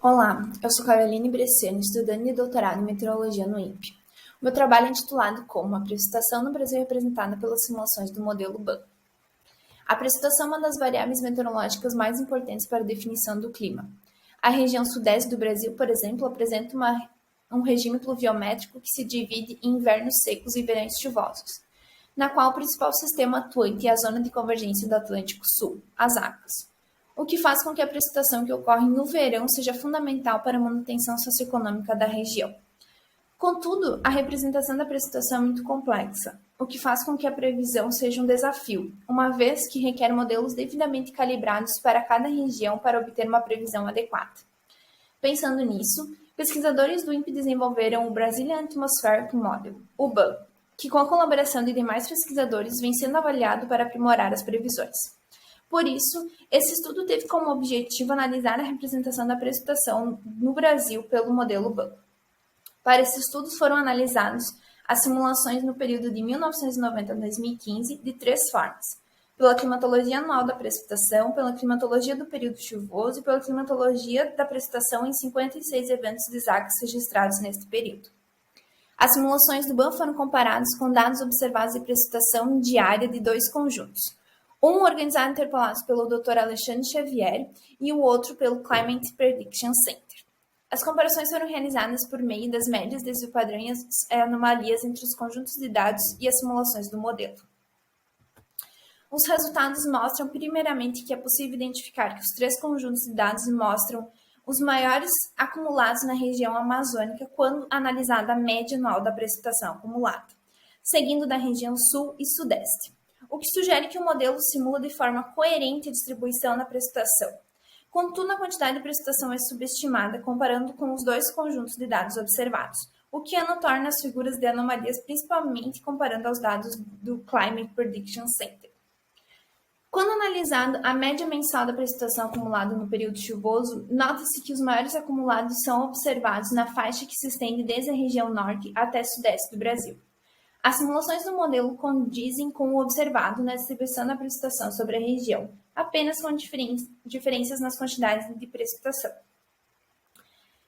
Olá, eu sou Caroline Bresciano, estudante de doutorado em meteorologia no INPE. O meu trabalho é intitulado como A Precipitação no Brasil representada pelas simulações do modelo BAN. A precipitação é uma das variáveis meteorológicas mais importantes para a definição do clima. A região sudeste do Brasil, por exemplo, apresenta um regime pluviométrico que se divide em invernos secos e verões chuvosos, na qual o principal sistema atuante é a zona de convergência do Atlântico Sul, as ACAS, o que faz com que a precipitação que ocorre no verão seja fundamental para a manutenção socioeconômica da região. Contudo, a representação da precipitação é muito complexa, o que faz com que a previsão seja um desafio, uma vez que requer modelos devidamente calibrados para cada região para obter uma previsão adequada. Pensando nisso, pesquisadores do INPE desenvolveram o Brazilian Atmospheric Model, o BAM, que com a colaboração de demais pesquisadores vem sendo avaliado para aprimorar as previsões. Por isso, esse estudo teve como objetivo analisar a representação da precipitação no Brasil pelo modelo BAM. Para esses estudos foram analisados as simulações no período de 1990 a 2015 de três formas: pela climatologia anual da precipitação, pela climatologia do período chuvoso e pela climatologia da precipitação em 56 eventos de desastres registrados neste período. As simulações do BAM foram comparadas com dados observados de precipitação diária de dois conjuntos, um organizado e interpolados pelo Dr. Alexandre Xavier e o outro pelo Climate Prediction Center. As comparações foram realizadas por meio das médias, desvio padrão e as anomalias entre os conjuntos de dados e as simulações do modelo. Os resultados mostram, primeiramente, que é possível identificar que os três conjuntos de dados mostram os maiores acumulados na região amazônica quando analisada a média anual da precipitação acumulada, seguindo da região sul e sudeste, o que sugere que o modelo simula de forma coerente a distribuição da precipitação. Contudo, a quantidade de precipitação é subestimada comparando com os dois conjuntos de dados observados, o que torna as figuras de anomalias, principalmente comparando aos dados do Climate Prediction Center. Quando analisado a média mensal da precipitação acumulada no período chuvoso, nota-se que os maiores acumulados são observados na faixa que se estende desde a região norte até sudeste do Brasil. As simulações do modelo condizem com o observado na distribuição da precipitação sobre a região, apenas com diferenças nas quantidades de precipitação.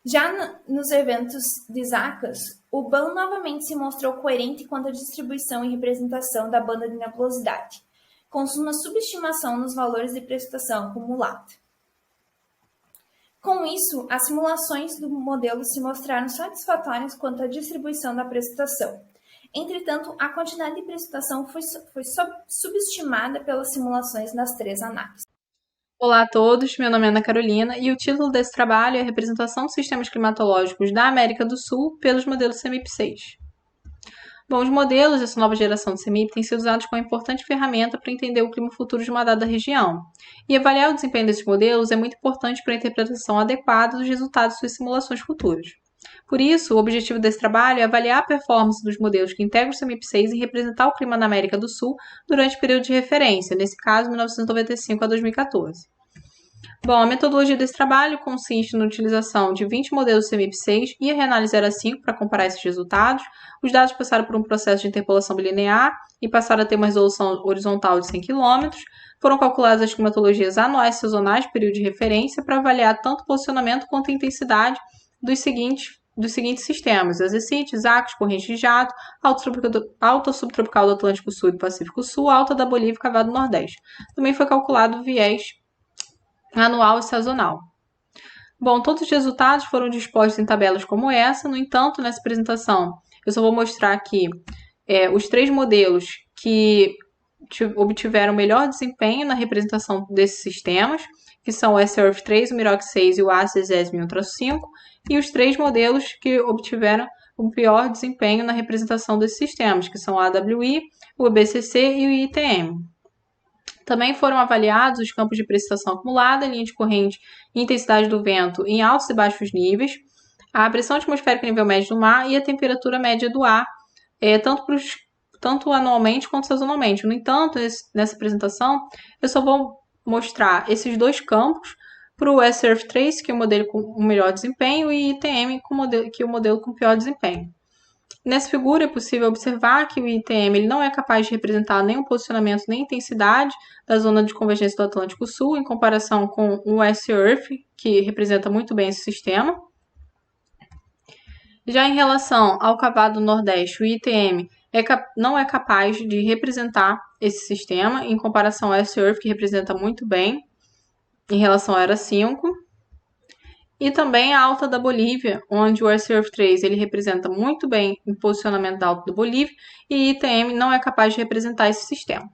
Já nos eventos de ZACAS, o BAM novamente se mostrou coerente quanto à distribuição e representação da banda de nebulosidade, com uma subestimação nos valores de precipitação acumulada. Com isso, as simulações do modelo se mostraram satisfatórias quanto à distribuição da precipitação. Entretanto, a quantidade de precipitação foi subestimada pelas simulações das três análises. Olá a todos, meu nome é Ana Carolina e o título desse trabalho é a Representação dos Sistemas Climatológicos da América do Sul pelos modelos CMIP6. Bom, os modelos dessa nova geração de CMIP têm sido usados como importante ferramenta para entender o clima futuro de uma dada região. E avaliar o desempenho desses modelos é muito importante para a interpretação adequada dos resultados de suas simulações futuras. Por isso, o objetivo desse trabalho é avaliar a performance dos modelos que integram o CMIP6 e representar o clima na América do Sul durante o período de referência, nesse caso, 1995 a 2014. Bom, a metodologia desse trabalho consiste na utilização de 20 modelos CMIP6 e a reanálise era 5 para comparar esses resultados. Os dados passaram por um processo de interpolação bilinear e passaram a ter uma resolução horizontal de 100 km. Foram calculadas as climatologias anuais e sazonais de período de referência para avaliar tanto o posicionamento quanto a intensidade dos seguintes sistemas: azecites, acos, corrente de jato, alta subtropical do Atlântico Sul e do Pacífico Sul, alta da Bolívia e cavado do Nordeste. Também foi calculado o viés anual e sazonal. Bom, todos os resultados foram dispostos em tabelas como essa. No entanto, nessa apresentação, eu só vou mostrar aqui os três modelos que obtiveram melhor desempenho na representação desses sistemas, que são o SRF3, o MIROC 6 e o ACES-1000-5, e os três modelos que obtiveram o pior desempenho na representação desses sistemas, que são o AWI, o IBCC e o ITM. Também foram avaliados os campos de precipitação acumulada, linha de corrente e intensidade do vento em altos e baixos níveis, a pressão atmosférica a nível médio do mar e a temperatura média do ar, tanto anualmente quanto sazonalmente. No entanto, nessa apresentação, eu só vou mostrar esses dois campos para o SRF3, que é o modelo com o melhor desempenho, e ITM, que é o modelo com pior desempenho. Nessa figura é possível observar que o ITM ele não é capaz de representar nem o posicionamento nem a intensidade da zona de convergência do Atlântico Sul em comparação com o S-Earth, que representa muito bem esse sistema. Já em relação ao cavado Nordeste, o ITM não é capaz de representar esse sistema em comparação ao S-Earth, que representa muito bem em relação à Era 5. E também a alta da Bolívia, onde o S-Earth 3 ele representa muito bem o posicionamento da alta da Bolívia e ITM não é capaz de representar esse sistema.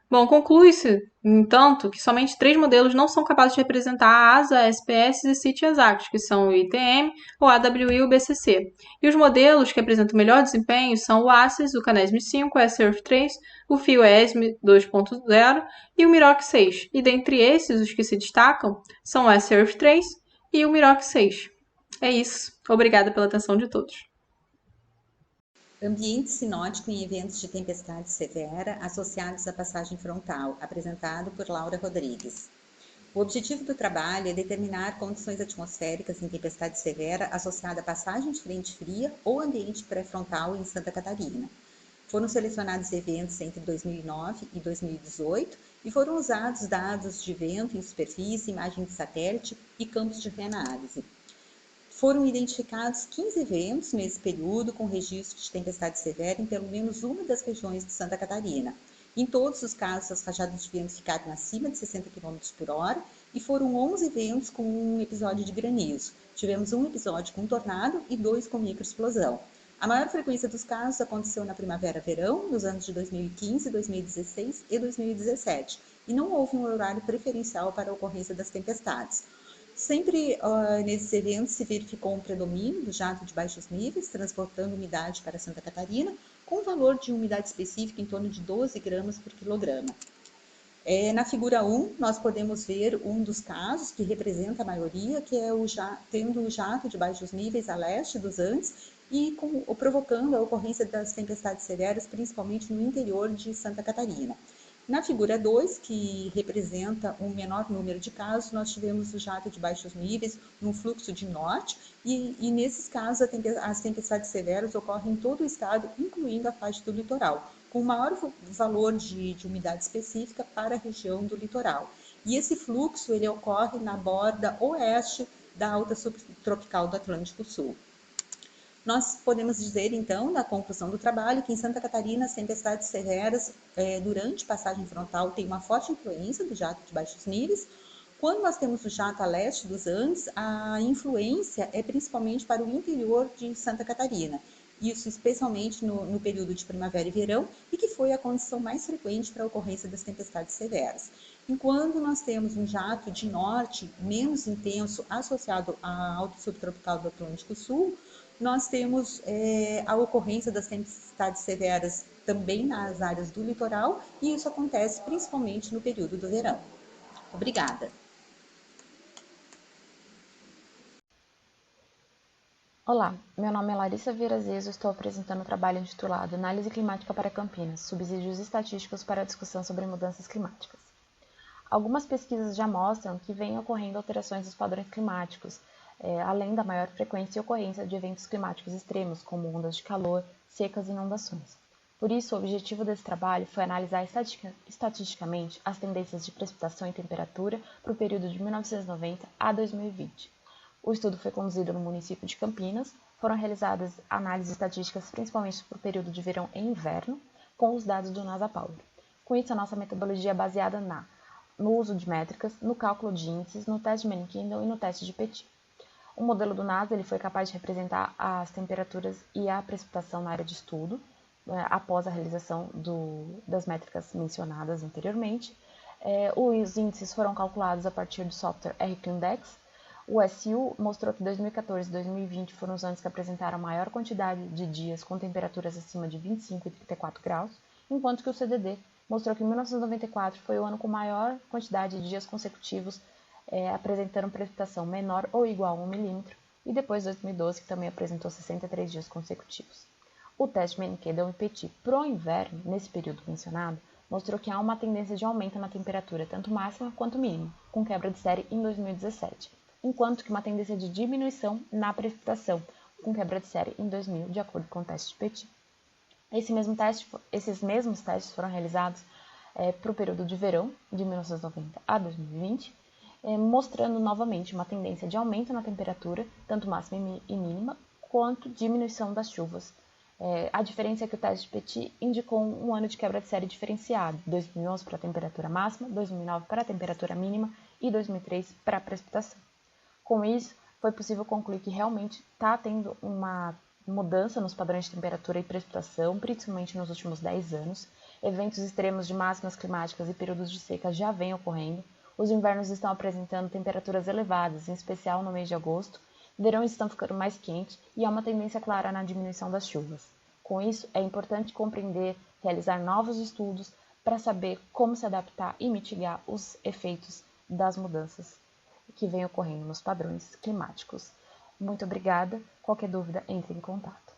Bom, conclui-se, entanto, que somente 3 modelos não são capazes de representar a ASA, SPS e CIT Exact, que são o ITM, o AWI e o BCC. E os modelos que apresentam melhor desempenho são o ACES, o CANESM 5, o S-Earth 3, o FIO-ESM 2.0 e o Miroc 6. E dentre esses, os que se destacam são o S-Earth 3 e o Miroc 6. É isso. Obrigada pela atenção de todos. Ambiente sinótico em eventos de tempestade severa associados à passagem frontal, apresentado por Laura Rodrigues. O objetivo do trabalho é determinar condições atmosféricas em tempestade severa associada à passagem de frente fria ou ambiente pré-frontal em Santa Catarina. Foram selecionados eventos entre 2009 e 2018 e foram usados dados de vento em superfície, imagem de satélite e campos de reanálise. Foram identificados 15 eventos nesse período com registro de tempestade severa em pelo menos uma das regiões de Santa Catarina. Em todos os casos, as rajadas de vento ficaram acima de 60 km por hora e foram 11 eventos com um episódio de granizo. Tivemos um episódio com tornado e 2 com microexplosão. A maior frequência dos casos aconteceu na primavera-verão, nos anos de 2015, 2016 e 2017, e não houve um horário preferencial para a ocorrência das tempestades. Sempre nesses eventos se verificou um predomínio do jato de baixos níveis, transportando umidade para Santa Catarina, com valor de umidade específica em torno de 12 gramas por quilograma. Na figura 1, nós podemos ver um dos casos que representa a maioria, que é tendo o jato de baixos níveis a leste dos Andes e provocando a ocorrência das tempestades severas, principalmente no interior de Santa Catarina. Na figura 2, que representa um menor número de casos, nós tivemos o jato de baixos níveis num fluxo de norte e nesses casos as tempestades severas ocorrem em todo o estado, incluindo a faixa do litoral, com maior valor de umidade específica para a região do litoral. E esse fluxo ele ocorre na borda oeste da alta subtropical do Atlântico Sul. Nós podemos dizer, então, na conclusão do trabalho, que em Santa Catarina as tempestades severas durante passagem frontal têm uma forte influência do jato de baixos níveis. Quando nós temos o jato a leste dos Andes, a influência é principalmente para o interior de Santa Catarina. Isso especialmente no período de primavera e verão, e que foi a condição mais frequente para a ocorrência das tempestades severas. Enquanto nós temos um jato de norte menos intenso associado à alta subtropical do Atlântico Sul, nós temos a ocorrência das tempestades severas também nas áreas do litoral, e isso acontece principalmente no período do verão. Obrigada. Olá, meu nome é Larissa Vieira Zezo, estou apresentando o trabalho intitulado Análise Climática para Campinas, subsídios estatísticos para a discussão sobre mudanças climáticas. Algumas pesquisas já mostram que vêm ocorrendo alterações dos padrões climáticos, além da maior frequência e ocorrência de eventos climáticos extremos, como ondas de calor, secas e inundações. Por isso, o objetivo desse trabalho foi analisar estatisticamente as tendências de precipitação e temperatura para o período de 1990 a 2020. O estudo foi conduzido no município de Campinas, foram realizadas análises estatísticas principalmente para o período de verão e inverno, com os dados do NASA Power. Com isso, a nossa metodologia é baseada no uso de métricas, no cálculo de índices, no teste de Manning-Kendall e no teste de Petit. O modelo do NASA ele foi capaz de representar as temperaturas e a precipitação na área de estudo, após a realização das métricas mencionadas anteriormente. Os índices foram calculados a partir do software RQindex. O SU mostrou que 2014 e 2020 foram os anos que apresentaram a maior quantidade de dias com temperaturas acima de 25 e 34 graus, enquanto que o CDD mostrou que 1994 foi o ano com maior quantidade de dias consecutivos apresentando precipitação menor ou igual a 1 milímetro, e depois 2012, que também apresentou 63 dias consecutivos. O teste Manning-Kendall e Petit pro inverno, nesse período mencionado, mostrou que há uma tendência de aumento na temperatura, tanto máxima quanto mínima, com quebra de série em 2017, enquanto que uma tendência de diminuição na precipitação, com quebra de série em 2000, de acordo com o teste de Petit. Esses mesmos testes foram realizados para o período de verão, de 1990 a 2020, mostrando novamente uma tendência de aumento na temperatura, tanto máxima e mínima, quanto diminuição das chuvas. A diferença é que o teste de Petit indicou um ano de quebra de série diferenciado, 2011 para a temperatura máxima, 2009 para a temperatura mínima e 2003 para a precipitação. Com isso, foi possível concluir que realmente está tendo uma mudança nos padrões de temperatura e precipitação, principalmente nos últimos 10 anos. Eventos extremos de máximas climáticas e períodos de seca já vêm ocorrendo. Os invernos estão apresentando temperaturas elevadas, em especial no mês de agosto. Verões estão ficando mais quentes e há uma tendência clara na diminuição das chuvas. Com isso, é importante compreender, realizar novos estudos para saber como se adaptar e mitigar os efeitos das mudanças que vêm ocorrendo nos padrões climáticos. Muito obrigada. Qualquer dúvida, entre em contato.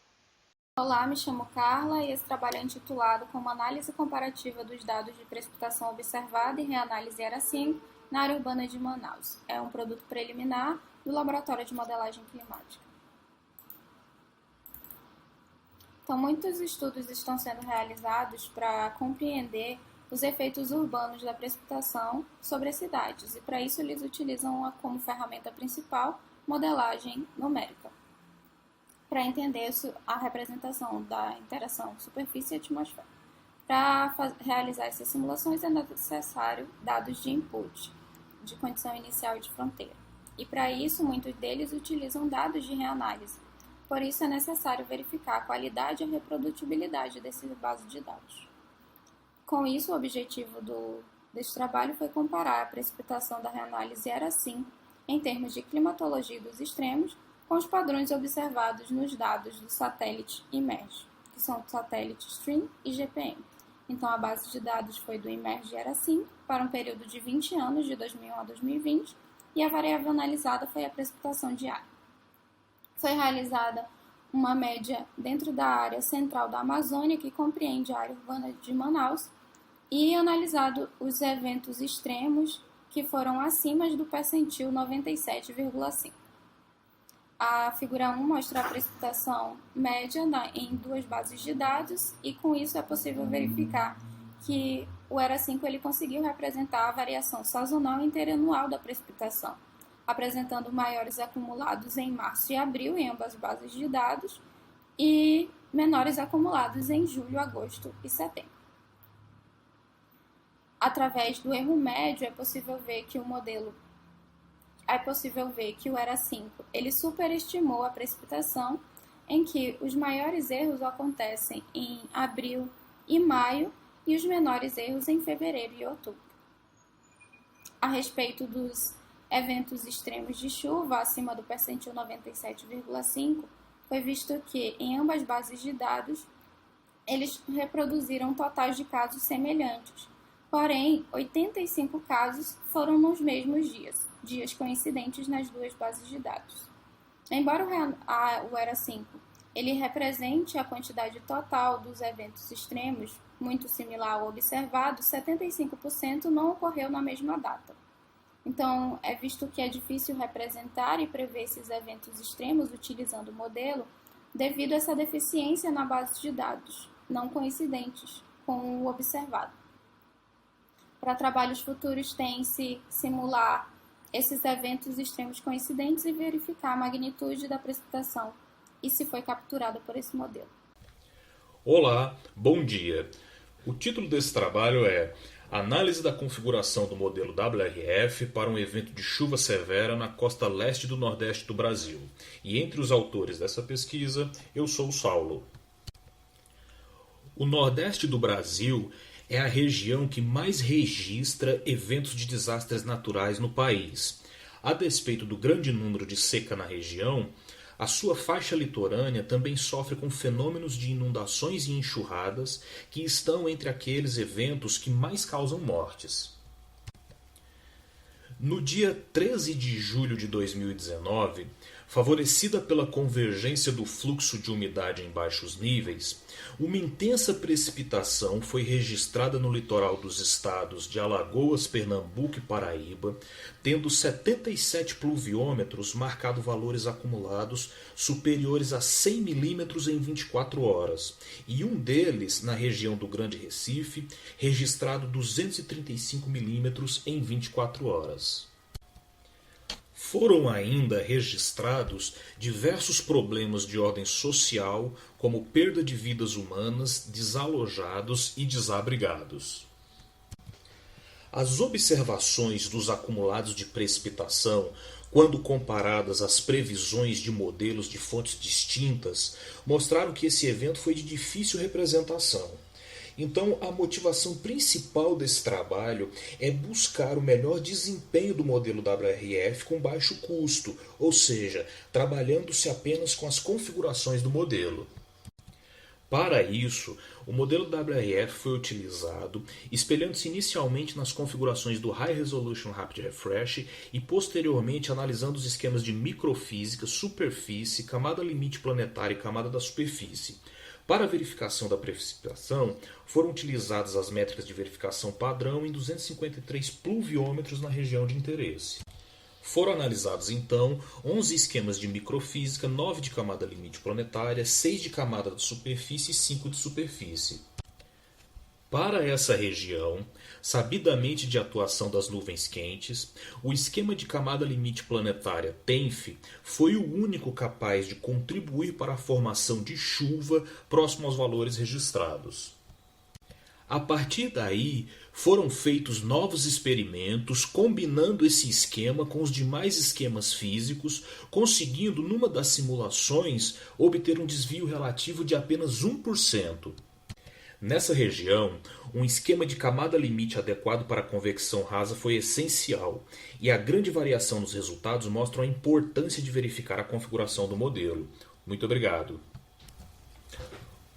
Olá, me chamo Carla e esse trabalho é intitulado como Análise Comparativa dos Dados de Precipitação Observada e Reanálise ERA 5 na área urbana de Manaus. É um produto preliminar do Laboratório de Modelagem Climática. Então, muitos estudos estão sendo realizados para compreender os efeitos urbanos da precipitação sobre as cidades, e para isso eles utilizam como ferramenta principal modelagem numérica, para entender a representação da interação superfície e atmosfera. Para realizar essas simulações é necessário dados de input, de condição inicial e de fronteira. E para isso, muitos deles utilizam dados de reanálise. Por isso, é necessário verificar a qualidade e a reprodutibilidade desse base de dados. Com isso, o objetivo desse trabalho foi comparar a precipitação da reanálise ERA 5 em termos de climatologia dos extremos com os padrões observados nos dados do satélite IMERGE, que são o satélite STRIM e GPM. Então, a base de dados foi do IMERGE ERA 5 para um período de 20 anos, de 2001 a 2020, e a variável analisada foi a precipitação diária. Foi realizada uma média dentro da área central da Amazônia, que compreende a área urbana de Manaus, e analisado os eventos extremos que foram acima do percentil 97,5. A figura 1 mostra a precipitação média em duas bases de dados, e com isso é possível verificar que o ERA 5 ele conseguiu representar a variação sazonal e interanual da precipitação, apresentando maiores acumulados em março e abril em ambas bases de dados e menores acumulados em julho, agosto e setembro. Através do erro médio é possível ver que o ERA 5 ele superestimou a precipitação, em que os maiores erros acontecem em abril e maio e os menores erros em fevereiro e outubro. A respeito dos eventos extremos de chuva acima do percentil 97,5, foi visto que em ambas bases de dados eles reproduziram totais de casos semelhantes. Porém, 85 casos foram nos mesmos dias coincidentes nas duas bases de dados. Embora o ERA 5 ele represente a quantidade total dos eventos extremos, muito similar ao observado, 75% não ocorreu na mesma data. Então, é visto que é difícil representar e prever esses eventos extremos utilizando o modelo, devido a essa deficiência na base de dados, não coincidentes com o observado. Para trabalhos futuros, tem-se simular esses eventos extremos coincidentes e verificar a magnitude da precipitação e se foi capturado por esse modelo. Olá, bom dia. O título desse trabalho é Análise da configuração do modelo WRF para um evento de chuva severa na costa leste do Nordeste do Brasil. E entre os autores dessa pesquisa, eu sou o Saulo. O Nordeste do Brasil é a região que mais registra eventos de desastres naturais no país. A despeito do grande número de seca na região, a sua faixa litorânea também sofre com fenômenos de inundações e enxurradas que estão entre aqueles eventos que mais causam mortes. No dia 13 de julho de 2019, Favorecida pela convergência do fluxo de umidade em baixos níveis, uma intensa precipitação foi registrada no litoral dos estados de Alagoas, Pernambuco e Paraíba, tendo 77 pluviômetros marcado valores acumulados superiores a 100 milímetros em 24 horas, e um deles, na região do Grande Recife, registrado 235 milímetros em 24 horas. Foram ainda registrados diversos problemas de ordem social, como perda de vidas humanas, desalojados e desabrigados. As observações dos acumulados de precipitação, quando comparadas às previsões de modelos de fontes distintas, mostraram que esse evento foi de difícil representação. Então, a motivação principal desse trabalho é buscar o melhor desempenho do modelo WRF com baixo custo, ou seja, trabalhando-se apenas com as configurações do modelo. Para isso, o modelo WRF foi utilizado, espelhando-se inicialmente nas configurações do High Resolution Rapid Refresh e posteriormente analisando os esquemas de microfísica, superfície, camada limite planetária e camada da superfície. Para a verificação da precipitação, foram utilizadas as métricas de verificação padrão em 253 pluviômetros na região de interesse. Foram analisados, então, 11 esquemas de microfísica, 9 de camada limite planetária, 6 de camada de superfície e 5 de superfície. Para essa região, sabidamente de atuação das nuvens quentes, o esquema de camada limite planetária TENF foi o único capaz de contribuir para a formação de chuva próximo aos valores registrados. A partir daí, foram feitos novos experimentos combinando esse esquema com os demais esquemas físicos, conseguindo, numa das simulações, obter um desvio relativo de apenas 1%. Nessa região, um esquema de camada limite adequado para a convecção rasa foi essencial, e a grande variação nos resultados mostra a importância de verificar a configuração do modelo. Muito obrigado.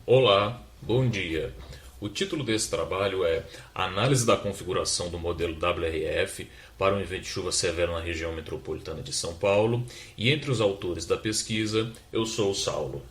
Olá, bom dia. O título desse trabalho é Análise da configuração do modelo WRF para um evento de chuva severo na região metropolitana de São Paulo, e entre os autores da pesquisa, eu sou o Saulo.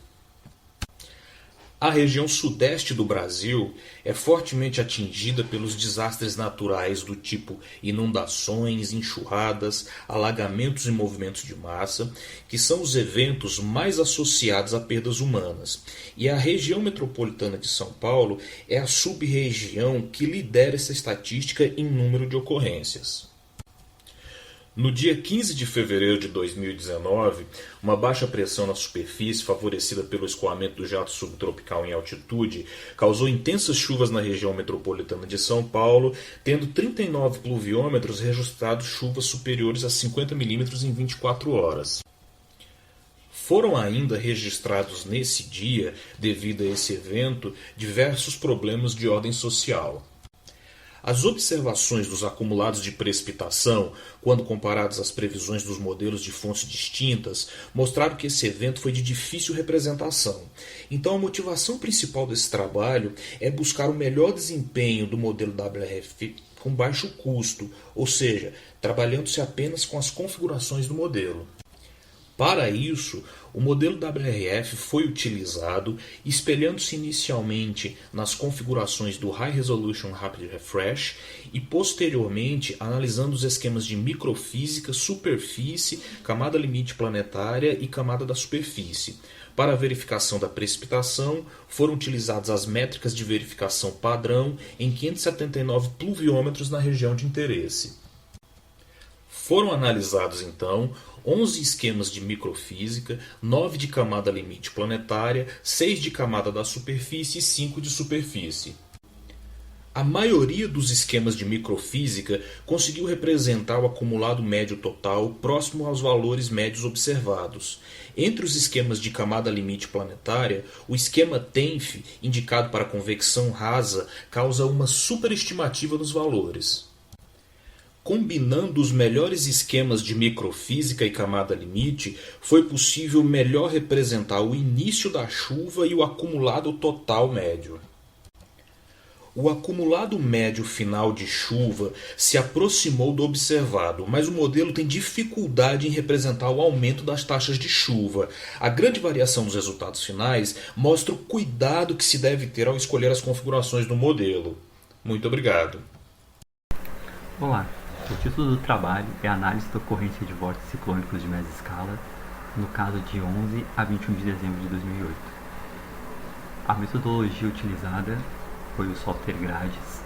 A região sudeste do Brasil é fortemente atingida pelos desastres naturais do tipo inundações, enxurradas, alagamentos e movimentos de massa, que são os eventos mais associados a perdas humanas. E a região metropolitana de São Paulo é a sub-região que lidera essa estatística em número de ocorrências. No dia 15 de fevereiro de 2019, uma baixa pressão na superfície, favorecida pelo escoamento do jato subtropical em altitude, causou intensas chuvas na região metropolitana de São Paulo, tendo 39 pluviômetros registrado chuvas superiores a 50 milímetros em 24 horas. Foram ainda registrados nesse dia, devido a esse evento, diversos problemas de ordem social. As observações dos acumulados de precipitação, quando comparadas às previsões dos modelos de fontes distintas, mostraram que esse evento foi de difícil representação. Então, a motivação principal desse trabalho é buscar o melhor desempenho do modelo WRF com baixo custo, ou seja, trabalhando-se apenas com as configurações do modelo. Para isso, o modelo WRF foi utilizado, espelhando-se inicialmente nas configurações do High Resolution Rapid Refresh e posteriormente analisando os esquemas de microfísica, superfície, camada limite planetária e camada da superfície. Para a verificação da precipitação, foram utilizadas as métricas de verificação padrão em 579 pluviômetros na região de interesse. Foram analisados, então, 11 esquemas de microfísica, 9 de camada limite planetária, 6 de camada da superfície e 5 de superfície. A maioria dos esquemas de microfísica conseguiu representar o acumulado médio total próximo aos valores médios observados. Entre os esquemas de camada limite planetária, o esquema TENF, indicado para convecção rasa, causa uma superestimativa dos valores. Combinando os melhores esquemas de microfísica e camada limite, foi possível melhor representar o início da chuva e o acumulado total médio. O acumulado médio final de chuva se aproximou do observado, mas o modelo tem dificuldade em representar o aumento das taxas de chuva. A grande variação dos resultados finais mostra o cuidado que se deve ter ao escolher as configurações do modelo. Muito obrigado. Olá, o título do trabalho é Análise da ocorrência de vórtices ciclônicos de mesescala, no caso de 11 a 21 de dezembro de 2008. A metodologia utilizada foi o software GRADES,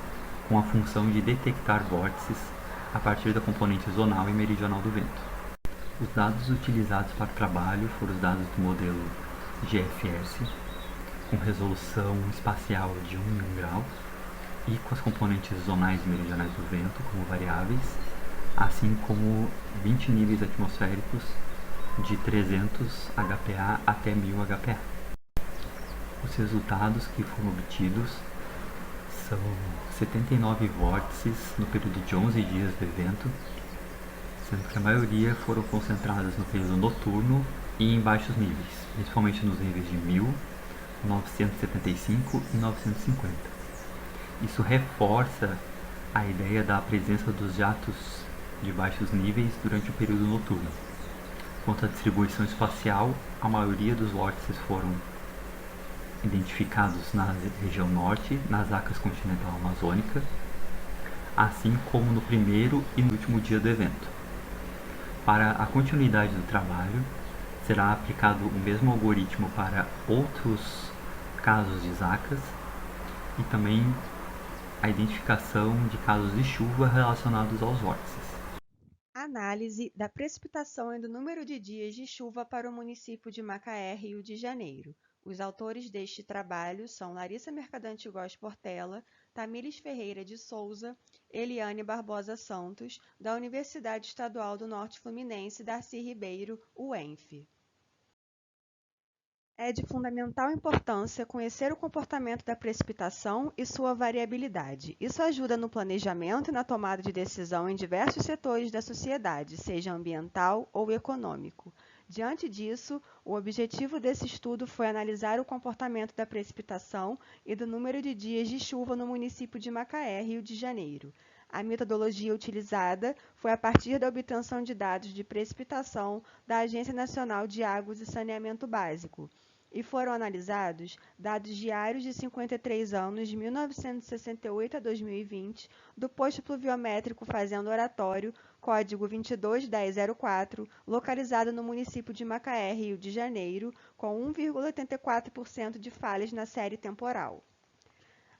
com a função de detectar vórtices a partir da componente zonal e meridional do vento. Os dados utilizados para o trabalho foram os dados do modelo GFS, com resolução espacial de 1 em 1 grau, e com as componentes zonais e meridionais do vento como variáveis, assim como 20 níveis atmosféricos de 300 HPA até 1000 HPA. Os resultados que foram obtidos são 79 vórtices no período de 11 dias do evento, sendo que a maioria foram concentradas no período noturno e em baixos níveis, principalmente nos níveis de 1000, 975 e 950. Isso reforça a ideia da presença dos jatos de baixos níveis durante o período noturno. Quanto à distribuição espacial, a maioria dos vórtices foram identificados na região norte, nas acas continental amazônica, assim como no primeiro e no último dia do evento. Para a continuidade do trabalho, será aplicado o mesmo algoritmo para outros casos de zacas e também a identificação de casos de chuva relacionados aos vórtices. Análise da precipitação e do número de dias de chuva para o município de Macaé, Rio de Janeiro. Os autores deste trabalho são Larissa Mercadante Góes Portela, Tamires Ferreira de Souza, Eliane Barbosa Santos, da Universidade Estadual do Norte Fluminense, Darcy Ribeiro, UENF. É de fundamental importância conhecer o comportamento da precipitação e sua variabilidade. Isso ajuda no planejamento e na tomada de decisão em diversos setores da sociedade, seja ambiental ou econômico. Diante disso, o objetivo desse estudo foi analisar o comportamento da precipitação e do número de dias de chuva no município de Macaé, Rio de Janeiro. A metodologia utilizada foi a partir da obtenção de dados de precipitação da Agência Nacional de Águas e Saneamento Básico, e foram analisados dados diários de 53 anos, de 1968 a 2020, do posto pluviométrico Fazenda Oratório, código 221004, localizado no município de Macaé, Rio de Janeiro, com 1,84% de falhas na série temporal.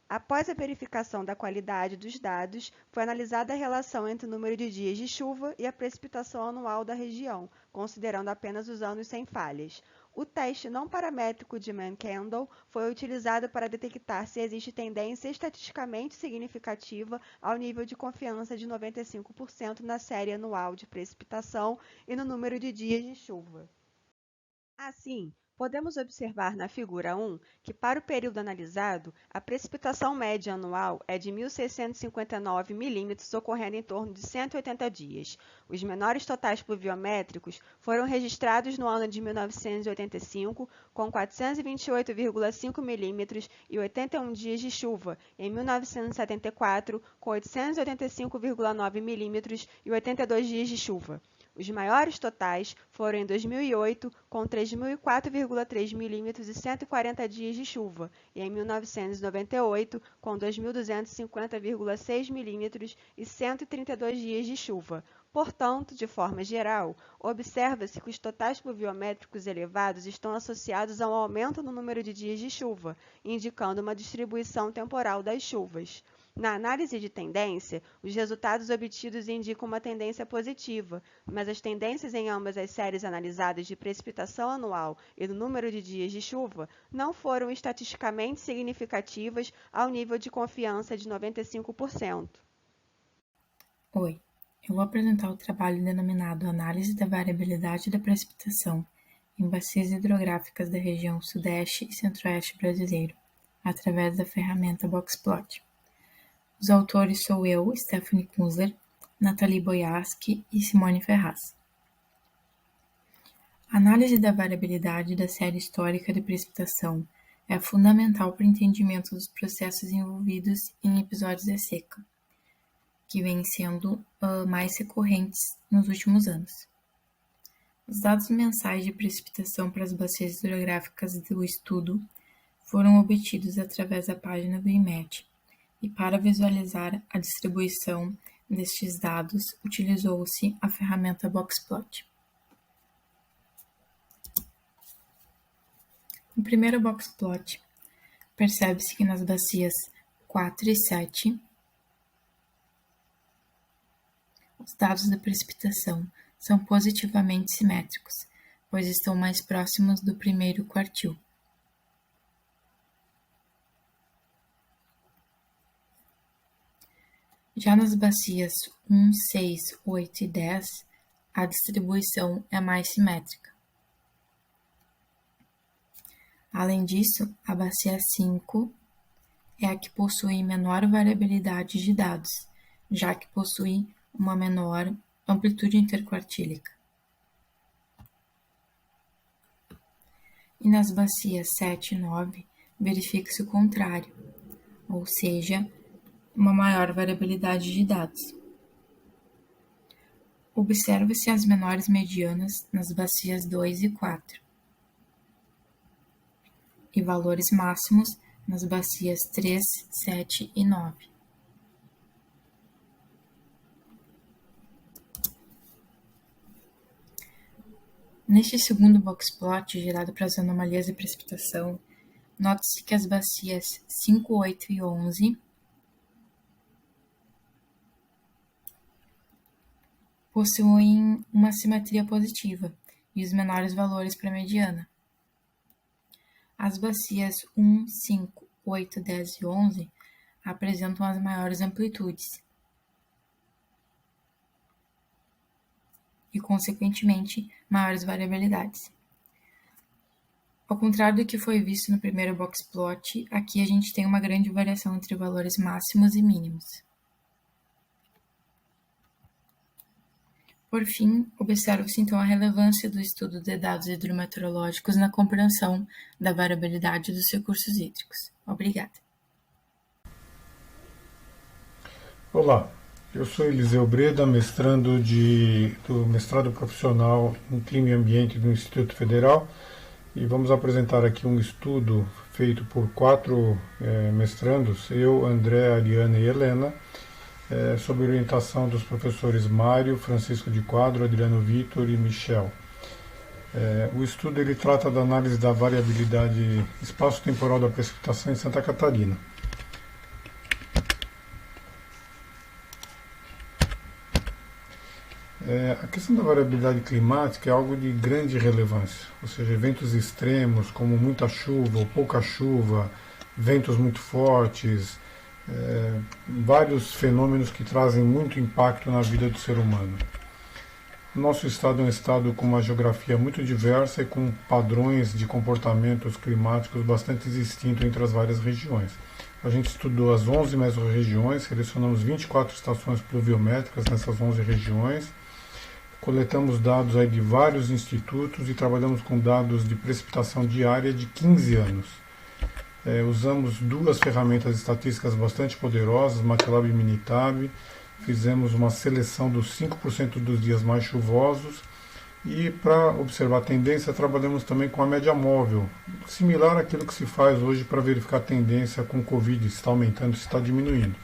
Após a verificação da qualidade dos dados, foi analisada a relação entre o número de dias de chuva e a precipitação anual da região, considerando apenas os anos sem falhas. O teste não paramétrico de Mann-Kendall foi utilizado para detectar se existe tendência estatisticamente significativa ao nível de confiança de 95% na série anual de precipitação e no número de dias de chuva. Assim, podemos observar na figura 1 que, para o período analisado, a precipitação média anual é de 1.659 milímetros, ocorrendo em torno de 180 dias. Os menores totais pluviométricos foram registrados no ano de 1985, com 428,5 milímetros e 81 dias de chuva, em 1974, com 885,9 milímetros e 82 dias de chuva. Os maiores totais foram em 2008, com 3.004,3 milímetros e 140 dias de chuva, e em 1998, com 2.250,6 milímetros e 132 dias de chuva. Portanto, de forma geral, observa-se que os totais pluviométricos elevados estão associados a um aumento no número de dias de chuva, indicando uma distribuição temporal das chuvas. Na análise de tendência, os resultados obtidos indicam uma tendência positiva, mas as tendências em ambas as séries analisadas de precipitação anual e do número de dias de chuva não foram estatisticamente significativas ao nível de confiança de 95%. Oi, eu vou apresentar o trabalho denominado Análise da Variabilidade da Precipitação em bacias hidrográficas da região Sudeste e Centro-Oeste brasileiro, através da ferramenta Boxplot. Os autores sou eu, Stephanie Kunzler, Nathalie Boyarsky e Simone Ferraz. A análise da variabilidade da série histórica de precipitação É fundamental para o entendimento dos processos envolvidos em episódios de seca, que vêm sendo mais recorrentes nos últimos anos. Os dados mensais de precipitação para as bacias hidrográficas do estudo foram obtidos através da página do IMET, e para visualizar a distribuição destes dados, utilizou-se a ferramenta Boxplot. No primeiro Boxplot, percebe-se que nas bacias 4 e 7, os dados da precipitação são positivamente simétricos, pois estão mais próximos do primeiro quartil. Já nas bacias 1, 6, 8 e 10, a distribuição é mais simétrica. Além disso, a bacia 5 é a que possui menor variabilidade de dados, já que possui uma menor amplitude interquartílica. E nas bacias 7 e 9, verifica-se o contrário, ou seja, uma maior variabilidade de dados. Observa-se as menores medianas nas bacias 2 e 4, e valores máximos nas bacias 3, 7 e 9. Neste segundo boxplot, gerado para as anomalias de precipitação, nota-se que as bacias 5, 8 e 11 possuem uma simetria positiva e os menores valores para a mediana. As bacias 1, 5, 8, 10 e 11 apresentam as maiores amplitudes e, consequentemente, maiores variabilidades. Ao contrário do que foi visto no primeiro boxplot, aqui a gente tem uma grande variação entre valores máximos e mínimos. Por fim, observa-se então a relevância do estudo de dados hidrometeorológicos na compreensão da variabilidade dos recursos hídricos. Obrigada. Olá, eu sou Eliseu Breda, mestrando do mestrado profissional em Clima e Ambiente do Instituto Federal, e vamos apresentar aqui um estudo feito por 4 mestrandos, eu, André, Ariana e Helena, sob orientação dos professores Mário, Francisco de Quadro, Adriano Vitor e Michel. O estudo ele trata da análise da variabilidade espaço-temporal da precipitação em Santa Catarina. A questão da variabilidade climática é algo de grande relevância, ou seja, eventos extremos como muita chuva ou pouca chuva, ventos muito fortes, vários fenômenos que trazem muito impacto na vida do ser humano. Nosso estado é um estado com uma geografia muito diversa e com padrões de comportamentos climáticos bastante distintos entre as várias regiões. A gente estudou as 11 mesorregiões, selecionamos 24 estações pluviométricas nessas 11 regiões, coletamos dados aí de vários institutos e trabalhamos com dados de precipitação diária de 15 anos. Usamos 2 ferramentas estatísticas bastante poderosas, MATLAB e Minitab, fizemos uma seleção dos 5% dos dias mais chuvosos e, para observar a tendência, trabalhamos também com a média móvel, similar àquilo que se faz hoje para verificar a tendência com o Covid, se está aumentando, se está diminuindo.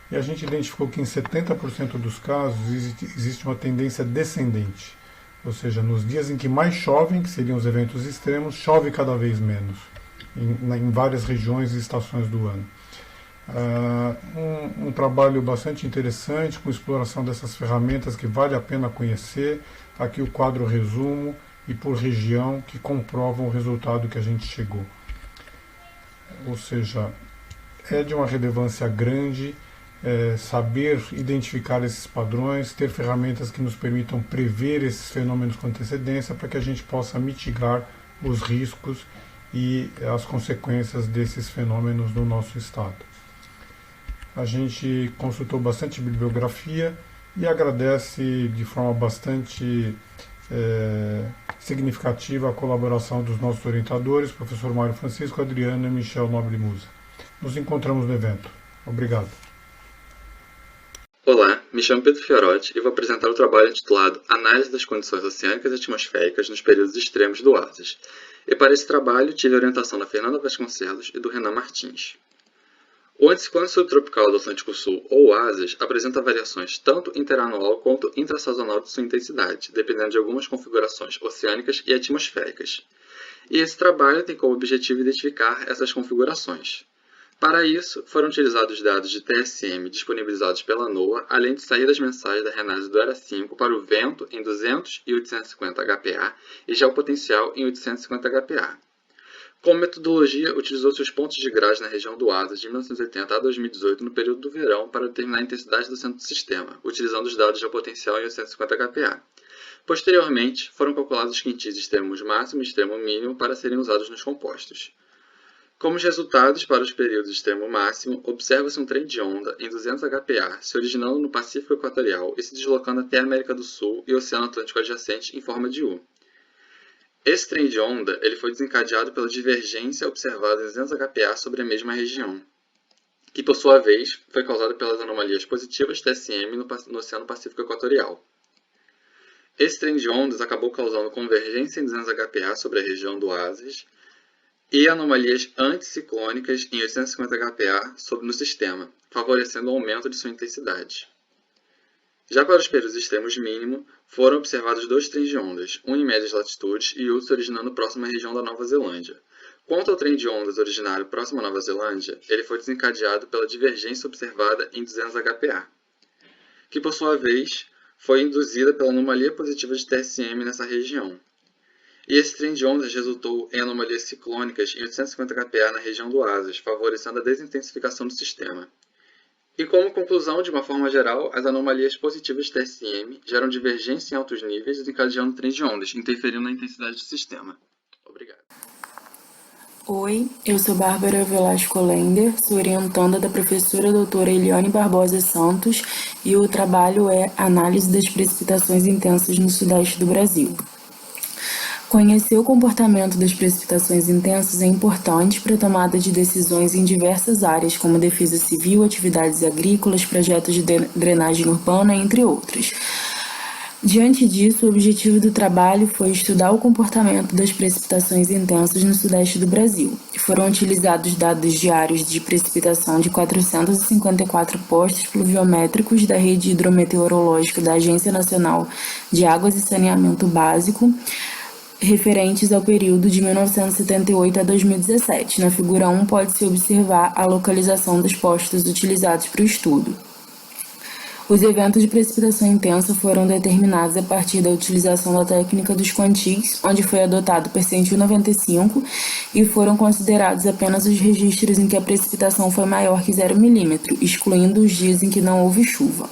E a gente identificou que em 70% dos casos existe uma tendência descendente, ou seja, nos dias em que mais chovem, que seriam os eventos extremos, chove cada vez menos, em várias regiões e estações do ano. Um trabalho bastante interessante com exploração dessas ferramentas que vale a pena conhecer. Aqui o quadro resumo e por região que comprovam o resultado que a gente chegou. Ou seja, é de uma relevância grande saber identificar esses padrões, ter ferramentas que nos permitam prever esses fenômenos com antecedência para que a gente possa mitigar os riscos e as consequências desses fenômenos no nosso estado. A gente consultou bastante bibliografia e agradece de forma bastante significativa a colaboração dos nossos orientadores, professor Mário Francisco, Adriana e Michel Nobre Musa. Nos encontramos no evento. Obrigado. Olá, me chamo Pedro Fiorotti e vou apresentar o trabalho intitulado Análise das condições oceânicas e atmosféricas nos períodos extremos do OASIS. E para esse trabalho tive a orientação da Fernanda Vasconcelos e do Renan Martins. O anticiclone subtropical do Atlântico Sul, ou OASIS, apresenta variações tanto interanual quanto intrasazonal de sua intensidade, dependendo de algumas configurações oceânicas e atmosféricas. E esse trabalho tem como objetivo identificar essas configurações. Para isso, foram utilizados dados de TSM disponibilizados pela NOAA, além de saídas mensais da RENASE do ERA 5 para o vento em 200 e 850 HPA e geopotencial em 850 HPA. Como metodologia, utilizou-se os pontos de grade na região do OASIS de 1980 a 2018 no período do verão para determinar a intensidade do centro do sistema, utilizando os dados de geopotencial em 850 HPA. Posteriormente, foram calculados os quintis extremos máximo e extremo mínimo para serem usados nos compostos. Como os resultados para os períodos de extremo máximo, observa-se um trem de onda em 200 HPA, se originando no Pacífico Equatorial e se deslocando até a América do Sul e o Oceano Atlântico adjacente em forma de U. Esse trem de onda foi desencadeado pela divergência observada em 200 HPA sobre a mesma região, que por sua vez foi causada pelas anomalias positivas TSM no Oceano Pacífico Equatorial. Esse trem de ondas acabou causando convergência em 200 HPA sobre a região do OASIS, e anomalias anticiclônicas em 850 HPA no sistema, favorecendo o aumento de sua intensidade. Já para os períodos extremos mínimo, foram observados dois trens de ondas, um em médias latitudes e outro se originando próximo à região da Nova Zelândia. Quanto ao trem de ondas originário próximo à Nova Zelândia, ele foi desencadeado pela divergência observada em 200 HPA, que por sua vez foi induzida pela anomalia positiva de TSM nessa região. E esse trem de ondas resultou em anomalias ciclônicas em 850 HPA na região do OASIS, favorecendo a desintensificação do sistema. E como conclusão, de uma forma geral, as anomalias positivas de TSM geram divergência em altos níveis, desencadeando trem de ondas, interferindo na intensidade do sistema. Obrigado. Oi, eu sou Bárbara Velasco Lender, sou orientanda da professora doutora Eliane Barbosa Santos e o trabalho é Análise das precipitações intensas no sudeste do Brasil. Conhecer o comportamento das precipitações intensas é importante para a tomada de decisões em diversas áreas, como defesa civil, atividades agrícolas, projetos de drenagem urbana, entre outras. Diante disso, o objetivo do trabalho foi estudar o comportamento das precipitações intensas no sudeste do Brasil. Foram utilizados dados diários de precipitação de 454 postos pluviométricos da rede hidrometeorológica da Agência Nacional de Águas e Saneamento Básico, referentes ao período de 1978 a 2017. Na figura 1 pode-se observar a localização dos postos utilizados para o estudo. Os eventos de precipitação intensa foram determinados a partir da utilização da técnica dos quantis, onde foi adotado o percentil 95 e foram considerados apenas os registros em que a precipitação foi maior que 0 milímetro, excluindo os dias em que não houve chuva.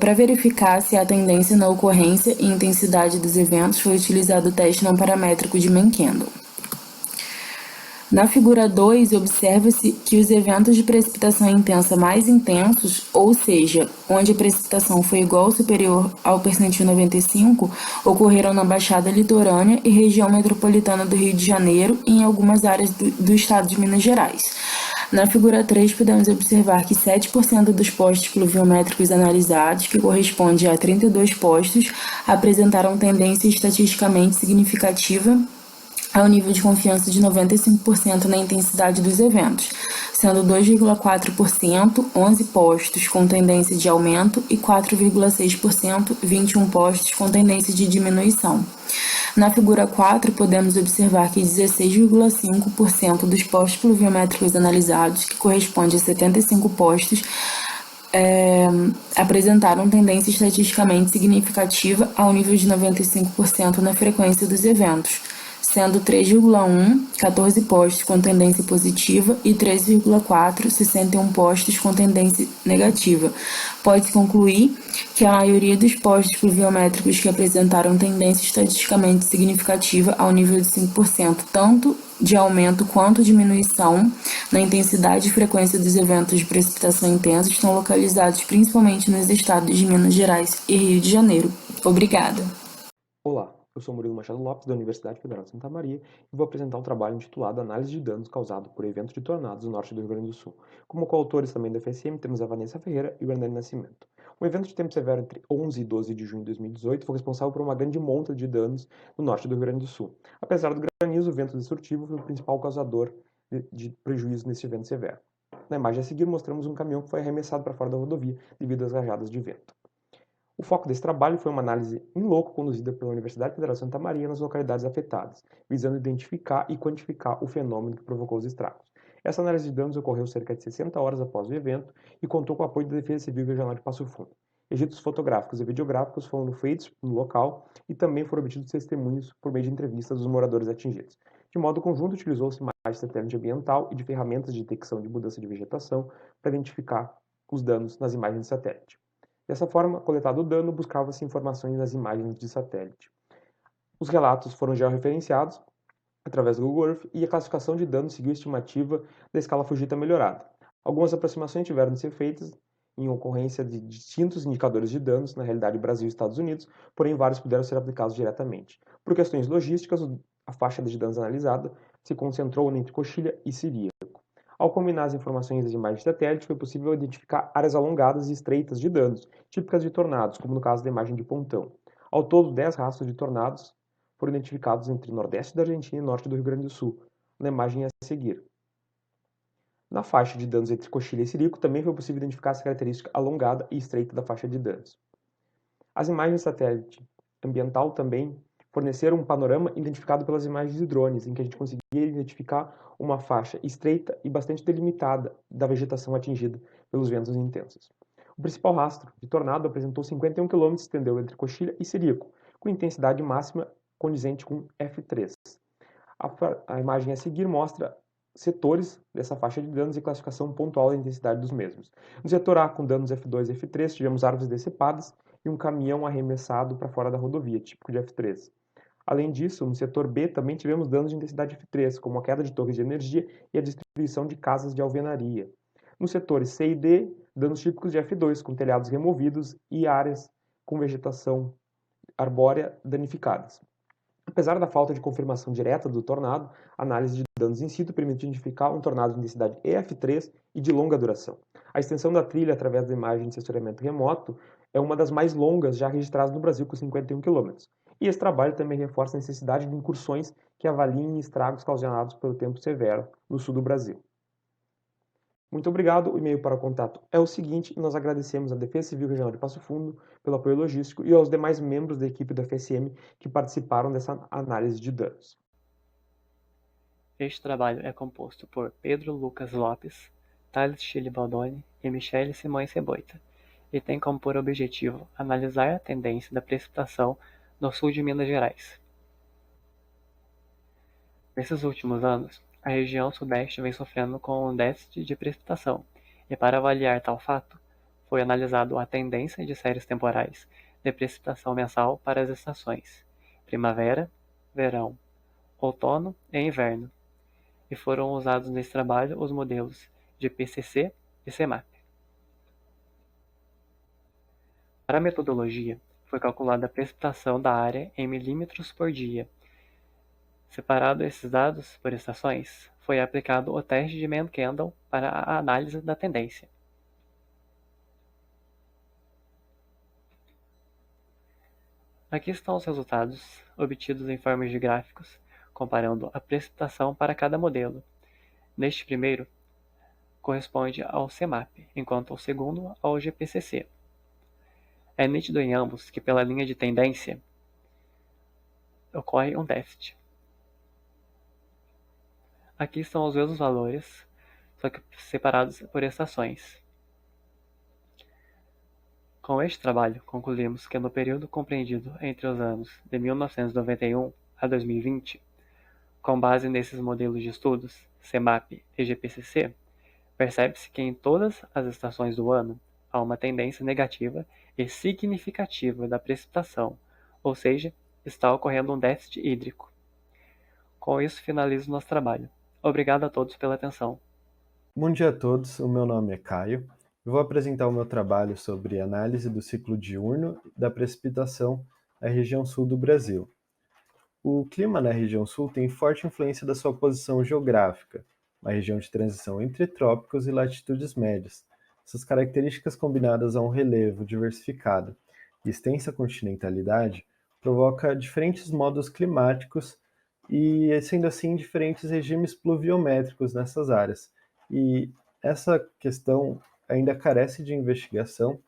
Para verificar se há tendência na ocorrência e intensidade dos eventos, foi utilizado o teste não paramétrico de Menkendall. Na figura 2, observa-se que os eventos de precipitação intensa mais intensos, ou seja, onde a precipitação foi igual ou superior ao percentil 95, ocorreram na Baixada Litorânea e região metropolitana do Rio de Janeiro e em algumas áreas do estado de Minas Gerais. Na figura 3, podemos observar que 7% dos postos pluviométricos analisados, que corresponde a 32 postos, apresentaram tendência estatisticamente significativa ao nível de confiança de 95% na intensidade dos eventos, sendo 2,4%, 11 postos com tendência de aumento e 4,6%, 21 postos com tendência de diminuição. Na figura 4, podemos observar que 16,5% dos postos pluviométricos analisados, que corresponde a 75 postos, apresentaram tendência estatisticamente significativa ao nível de 95% na frequência dos eventos, sendo 3,1, 14 postos com tendência positiva e 3,4, 61 postos com tendência negativa. Pode-se concluir que a maioria dos postos pluviométricos que apresentaram tendência estatisticamente significativa ao nível de 5%, tanto de aumento quanto diminuição na intensidade e frequência dos eventos de precipitação intensa, estão localizados principalmente nos estados de Minas Gerais e Rio de Janeiro. Obrigada. Olá. Eu sou Murilo Machado Lopes, da Universidade Federal de Santa Maria, e vou apresentar um trabalho intitulado Análise de danos causados por eventos de tornados no norte do Rio Grande do Sul. Como coautores também da FSM, temos a Vanessa Ferreira e o Hernani Nascimento. Um evento de tempo severo entre 11 e 12 de junho de 2018 foi responsável por uma grande monta de danos no norte do Rio Grande do Sul. Apesar do granizo, o vento destrutivo foi o principal causador de prejuízo nesse evento severo. Na imagem a seguir, mostramos um caminhão que foi arremessado para fora da rodovia devido às rajadas de vento. O foco desse trabalho foi uma análise em loco conduzida pela Universidade Federal de Santa Maria nas localidades afetadas, visando identificar e quantificar o fenômeno que provocou os estragos. Essa análise de danos ocorreu cerca de 60 horas após o evento e contou com o apoio da Defesa Civil Regional de Passo Fundo. Registros fotográficos e videográficos foram feitos no local e também foram obtidos testemunhos por meio de entrevistas dos moradores atingidos. De modo conjunto, utilizou-se imagens de satélite ambiental e de ferramentas de detecção de mudança de vegetação para identificar os danos nas imagens de satélite. Dessa forma, coletado o dano, buscava-se informações nas imagens de satélite. Os relatos foram georreferenciados através do Google Earth e a classificação de danos seguiu a estimativa da escala Fujita melhorada. Algumas aproximações tiveram de ser feitas em ocorrência de distintos indicadores de danos, na realidade Brasil e Estados Unidos, porém vários puderam ser aplicados diretamente. Por questões logísticas, a faixa de danos analisada se concentrou entre Coxilha e Siríaco. Ao combinar as informações das imagens de satélite, foi possível identificar áreas alongadas e estreitas de danos, típicas de tornados, como no caso da imagem de Pontão. Ao todo, 10 rastros de tornados foram identificados entre o nordeste da Argentina e norte do Rio Grande do Sul, na imagem a seguir. Na faixa de danos entre Coxilha e Sirico, também foi possível identificar essa característica alongada e estreita da faixa de danos. As imagens de satélite ambiental também forneceram um panorama identificado pelas imagens de drones, em que a gente conseguia identificar uma faixa estreita e bastante delimitada da vegetação atingida pelos ventos intensos. O principal rastro de tornado apresentou 51 km e se estendeu entre Coxilha e Sirico, com intensidade máxima condizente com F3. A imagem a seguir mostra setores dessa faixa de danos e classificação pontual da intensidade dos mesmos. No setor A, com danos F2 e F3, tivemos árvores decepadas e um caminhão arremessado para fora da rodovia, típico de F3. Além disso, no setor B também tivemos danos de intensidade F3, como a queda de torres de energia e a destruição de casas de alvenaria. Nos setores C e D, danos típicos de F2, com telhados removidos e áreas com vegetação arbórea danificadas. Apesar da falta de confirmação direta do tornado, a análise de danos in situ permitiu identificar um tornado de intensidade EF3 e de longa duração. A extensão da trilha através da imagem de sensoriamento remoto é uma das mais longas já registradas no Brasil, com 51 km. E esse trabalho também reforça a necessidade de incursões que avaliem estragos causados pelo tempo severo no sul do Brasil. Muito obrigado. O e-mail para o contato é o seguinte: nós agradecemos à Defesa Civil Regional de Passo Fundo pelo apoio logístico e aos demais membros da equipe da FSM que participaram dessa análise de danos. Este trabalho é composto por Pedro Lucas Lopes, Thales Chile Baldoni e Michele Simões Reboita, e tem como por objetivo analisar a tendência da precipitação no sul de Minas Gerais. Nesses últimos anos, a região sudeste vem sofrendo com um déficit de precipitação, e para avaliar tal fato, foi analisado a tendência de séries temporais de precipitação mensal para as estações primavera, verão, outono e inverno, e foram usados nesse trabalho os modelos de PCC e CEMAP. Para a metodologia, foi calculada a precipitação da área em milímetros por dia. Separado esses dados por estações, foi aplicado o teste de Mann-Kendall para a análise da tendência. Aqui estão os resultados, obtidos em forma de gráficos, comparando a precipitação para cada modelo. Neste primeiro, corresponde ao CEMAP, enquanto o segundo ao GPCC. É nítido em ambos que, pela linha de tendência, ocorre um déficit. Aqui estão os mesmos valores, só que separados por estações. Com este trabalho, concluímos que no período compreendido entre os anos de 1991 a 2020, com base nesses modelos de estudos, CEMAP e GPCC, percebe-se que em todas as estações do ano há uma tendência negativa e significativa da precipitação, ou seja, está ocorrendo um déficit hídrico. Com isso, finalizo nosso trabalho. Obrigado a todos pela atenção. Bom dia a todos, o meu nome é Caio. Eu vou apresentar o meu trabalho sobre análise do ciclo diurno da precipitação na região sul do Brasil. O clima na região sul tem forte influência da sua posição geográfica, uma região de transição entre trópicos e latitudes médias. Essas características combinadas a um relevo diversificado e extensa continentalidade provoca diferentes modos climáticos e, sendo assim, diferentes regimes pluviométricos nessas áreas. E essa questão ainda carece de investigação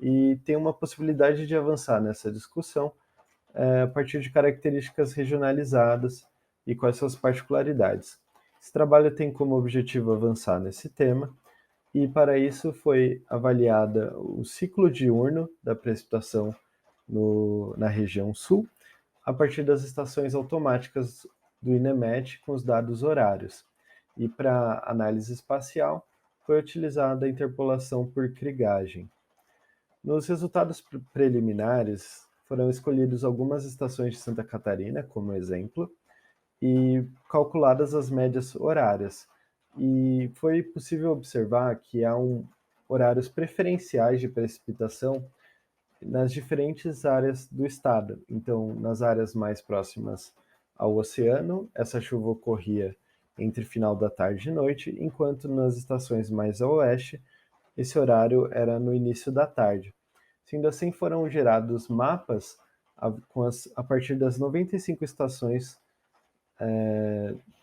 e tem uma possibilidade de avançar nessa discussão a partir de características regionalizadas e quais suas particularidades. Esse trabalho tem como objetivo avançar nesse tema e, para isso, foi avaliada o ciclo diurno da precipitação na região sul, a partir das estações automáticas do INEMET com os dados horários. E, para análise espacial, foi utilizada a interpolação por krigagem. Nos resultados preliminares, foram escolhidas algumas estações de Santa Catarina como exemplo e calculadas as médias horárias. E foi possível observar que há horários preferenciais de precipitação nas diferentes áreas do estado. Então, nas áreas mais próximas ao oceano, essa chuva ocorria entre final da tarde e noite, enquanto nas estações mais a oeste, esse horário era no início da tarde. Sendo assim, foram gerados mapas a partir das 95 estações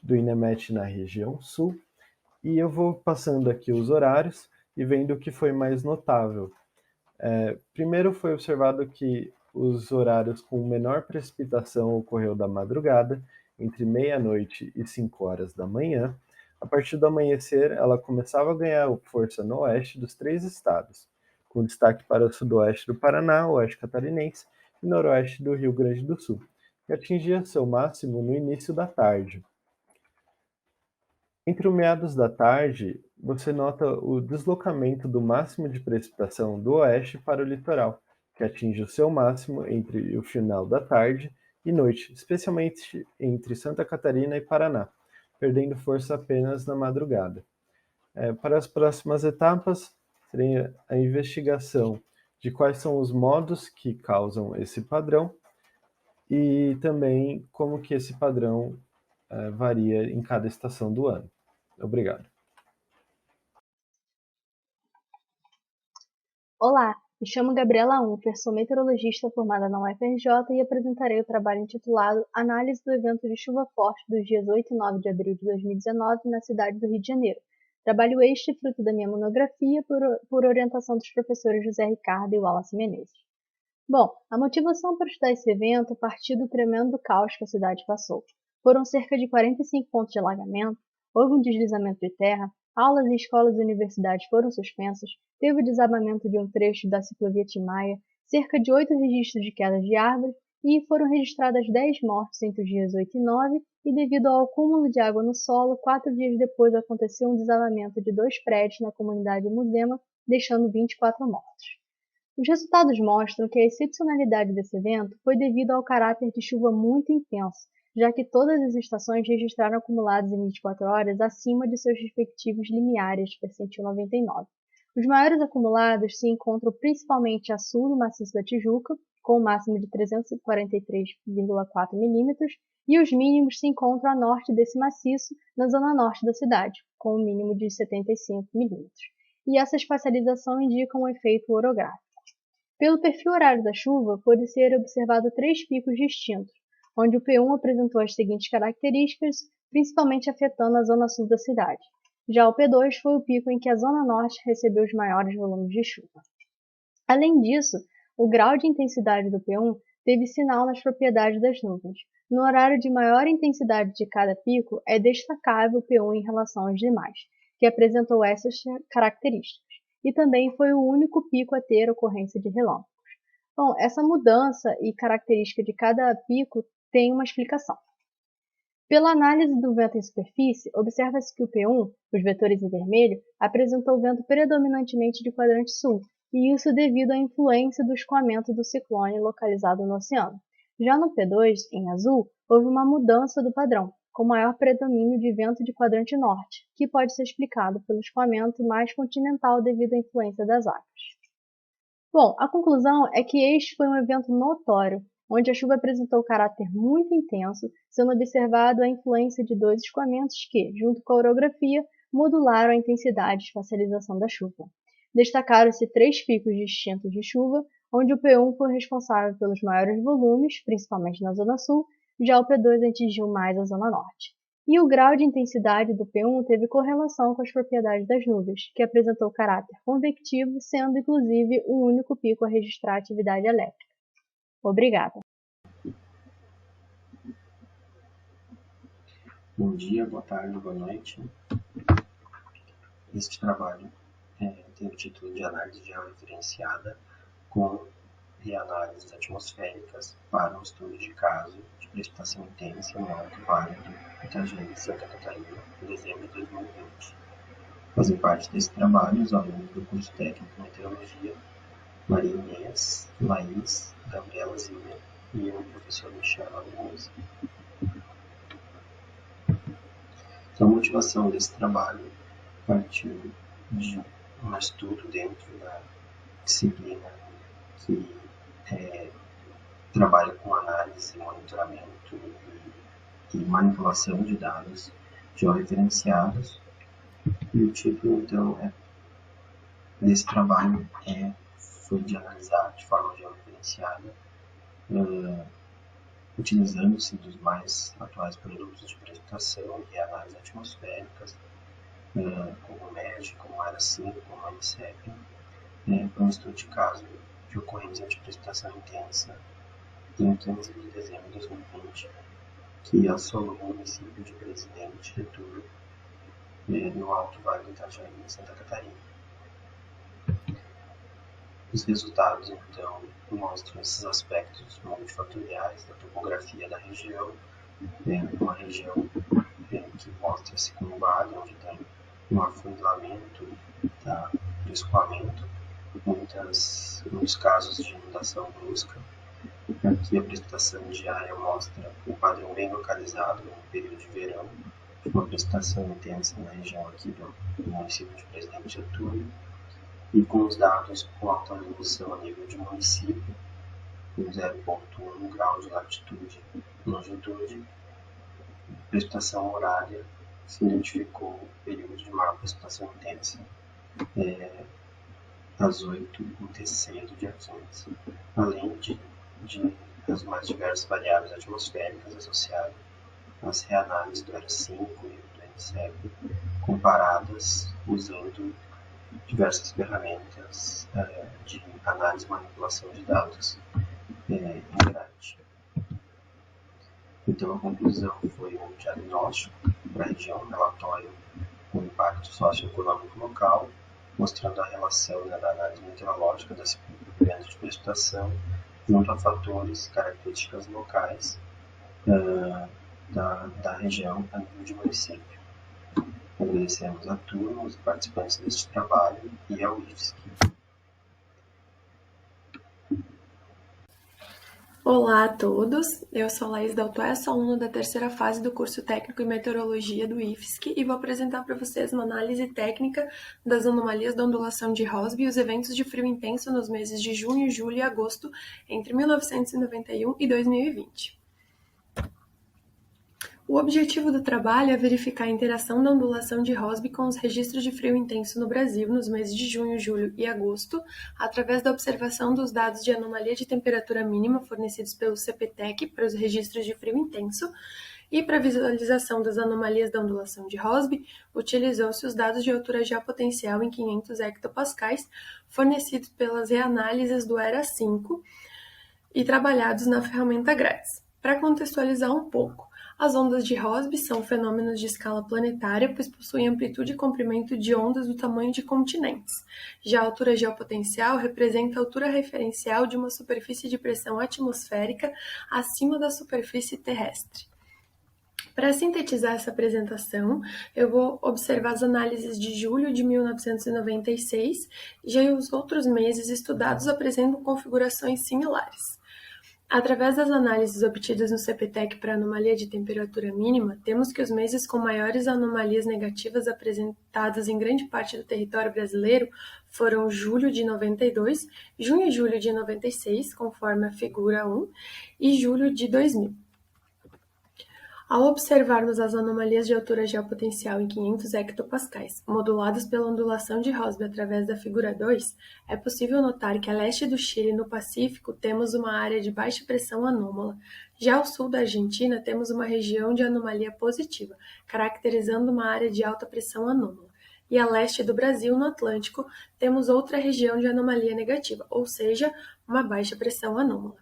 do INEMET na região sul, e eu vou passando aqui os horários e vendo o que foi mais notável. Primeiro foi observado que os horários com menor precipitação ocorreu da madrugada, entre meia-noite e 5 horas da manhã. A partir do amanhecer, ela começava a ganhar força no oeste dos 3 estados, com destaque para o sudoeste do Paraná, oeste catarinense e noroeste do Rio Grande do Sul, e atingia seu máximo no início da tarde. Entre o meados da tarde, você nota o deslocamento do máximo de precipitação do oeste para o litoral, que atinge o seu máximo entre o final da tarde e noite, especialmente entre Santa Catarina e Paraná, perdendo força apenas na madrugada. Para as próximas etapas, seria a investigação de quais são os modos que causam esse padrão e também como que esse padrão varia em cada estação do ano. Obrigado. Olá, me chamo Gabriela Unfer, sou meteorologista formada na UFRJ e apresentarei o trabalho intitulado Análise do evento de chuva forte dos dias 8 e 9 de abril de 2019 na cidade do Rio de Janeiro. Trabalho este fruto da minha monografia por orientação dos professores José Ricardo e Wallace Menezes. Bom, a motivação para estudar esse evento partiu do tremendo caos que a cidade passou. Foram cerca de 45 pontos de alagamento, houve um deslizamento de terra, aulas em escolas e universidades foram suspensas, teve o desabamento de um trecho da ciclovia Tim Maia, cerca de 8 registros de quedas de árvores e foram registradas 10 mortes entre os dias 8 e 9 e devido ao acúmulo de água no solo, 4 dias depois aconteceu um desabamento de 2 prédios na comunidade Muzema, deixando 24 mortos. Os resultados mostram que a excepcionalidade desse evento foi devido ao caráter de chuva muito intenso, já que todas as estações registraram acumulados em 24 horas acima de seus respectivos limiares de percentil 99. Os maiores acumulados se encontram principalmente a sul do maciço da Tijuca, com um máximo de 343,4 mm, e os mínimos se encontram a norte desse maciço, na zona norte da cidade, com um mínimo de 75 mm. E essa espacialização indica um efeito orográfico. Pelo perfil horário da chuva, pode ser observado 3 picos distintos, onde o P1 apresentou as seguintes características, principalmente afetando a zona sul da cidade. Já o P2 foi o pico em que a zona norte recebeu os maiores volumes de chuva. Além disso, o grau de intensidade do P1 teve sinal nas propriedades das nuvens. No horário de maior intensidade de cada pico, é destacável o P1 em relação aos demais, que apresentou essas características, e também foi o único pico a ter ocorrência de relâmpagos. Bom, essa mudança e característica de cada pico tem uma explicação. Pela análise do vento em superfície, observa-se que o P1, os vetores em vermelho, apresentou vento predominantemente de quadrante sul, e isso devido à influência do escoamento do ciclone localizado no oceano. Já no P2, em azul, houve uma mudança do padrão, com maior predomínio de vento de quadrante norte, que pode ser explicado pelo escoamento mais continental devido à influência das águas. Bom, a conclusão é que este foi um evento notório, onde a chuva apresentou caráter muito intenso, sendo observado a influência de dois escoamentos que, junto com a orografia, modularam a intensidade e espacialização da chuva. Destacaram-se 3 picos distintos de chuva, onde o P1 foi responsável pelos maiores volumes, principalmente na Zona Sul, já o P2 atingiu mais a Zona Norte. E o grau de intensidade do P1 teve correlação com as propriedades das nuvens, que apresentou caráter convectivo, sendo inclusive o único pico a registrar atividade elétrica. Obrigada. Bom dia, boa tarde, boa noite. Este trabalho tem o título de Análise georreferenciada com reanálises atmosféricas para um estudo de caso de precipitação intensa no Alto Vale do Itajaí, Santa Catarina, em dezembro de 2020. Fazem parte desse trabalho os alunos do curso técnico de meteorologia, Maria Inês, Laís, Gabriela Zimmer e o professor Michel Alonso. Então, a motivação desse trabalho partiu de um estudo dentro da disciplina que trabalha com análise, monitoramento e manipulação de dados georreferenciados. E o título, então, desse trabalho foi de analisar de forma georreferenciada, utilizando-se dos mais atuais produtos de precipitação e análises atmosféricas, como o MED, como o ARA5, como o INCEP, para um estudo de caso de ocorrência de precipitação intensa em 15 de dezembro de 2020, que assolou o município de Presidente Getúlio, no Alto Vale do Itajaí, em Santa Catarina. Os resultados, então, mostram esses aspectos multifatoriais da topografia da região, uma região que mostra-se como vale, onde tem um afundilamento do escoamento, muitos casos de inundação brusca. Aqui a precipitação diária mostra um padrão bem localizado no período de verão, de uma precipitação intensa na região aqui do município de Presidente Getúlio, e com os dados com alta resolução a nível de município, com 0,1 grau de latitude e longitude, precipitação horária, se identificou o período de maior precipitação intensa, às 8h do dia 15, além de as mais diversas variáveis atmosféricas associadas às reanálises do ARA5 e do INCEP, comparadas usando diversas ferramentas de análise e manipulação de dados em grade. Então, a conclusão foi um diagnóstico para a região, um relatório com impacto socioeconômico local, mostrando a relação da análise meteorológica das eventos de precipitação junto a fatores, características locais da região a nível de município. Agradecemos a turma, os participantes deste trabalho e ao IFSC. Olá a todos, eu sou Laís Daltoé, sou aluna da terceira fase do curso técnico em meteorologia do IFSC e vou apresentar para vocês uma análise técnica das anomalias da ondulação de Rossby e os eventos de frio intenso nos meses de junho, julho e agosto entre 1991 e 2020. O objetivo do trabalho é verificar a interação da ondulação de Rossby com os registros de frio intenso no Brasil nos meses de junho, julho e agosto, através da observação dos dados de anomalia de temperatura mínima fornecidos pelo CPTEC para os registros de frio intenso, e para a visualização das anomalias da ondulação de Rossby, utilizou-se os dados de altura geopotencial em 500 hectopascais, fornecidos pelas reanálises do ERA5 e trabalhados na ferramenta GRADS. Para contextualizar um pouco, as ondas de Rossby são fenômenos de escala planetária, pois possuem amplitude e comprimento de ondas do tamanho de continentes. Já a altura geopotencial representa a altura referencial de uma superfície de pressão atmosférica acima da superfície terrestre. Para sintetizar essa apresentação, eu vou observar as análises de julho de 1996, já os outros meses estudados apresentam configurações similares. Através das análises obtidas no CPTEC para anomalia de temperatura mínima, temos que os meses com maiores anomalias negativas apresentadas em grande parte do território brasileiro foram julho de 92, junho e julho de 96, conforme a figura 1, e julho de 2000. Ao observarmos as anomalias de altura geopotencial em 500 hectopascais, moduladas pela ondulação de Rossby através da figura 2, é possível notar que a leste do Chile, no Pacífico, temos uma área de baixa pressão anômala. Já ao sul da Argentina, temos uma região de anomalia positiva, caracterizando uma área de alta pressão anômala. E a leste do Brasil, no Atlântico, temos outra região de anomalia negativa, ou seja, uma baixa pressão anômala.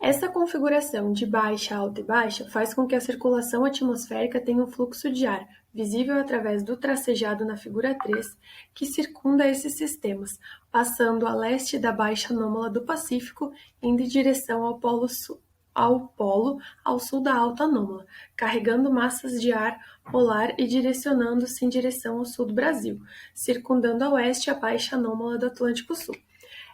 Essa configuração de baixa, alta e baixa faz com que a circulação atmosférica tenha um fluxo de ar, visível através do tracejado na figura 3, que circunda esses sistemas, passando a leste da baixa anômala do Pacífico, indo em direção ao polo ao sul da alta anômala, carregando massas de ar polar e direcionando-se em direção ao sul do Brasil, circundando a oeste a baixa anômala do Atlântico Sul.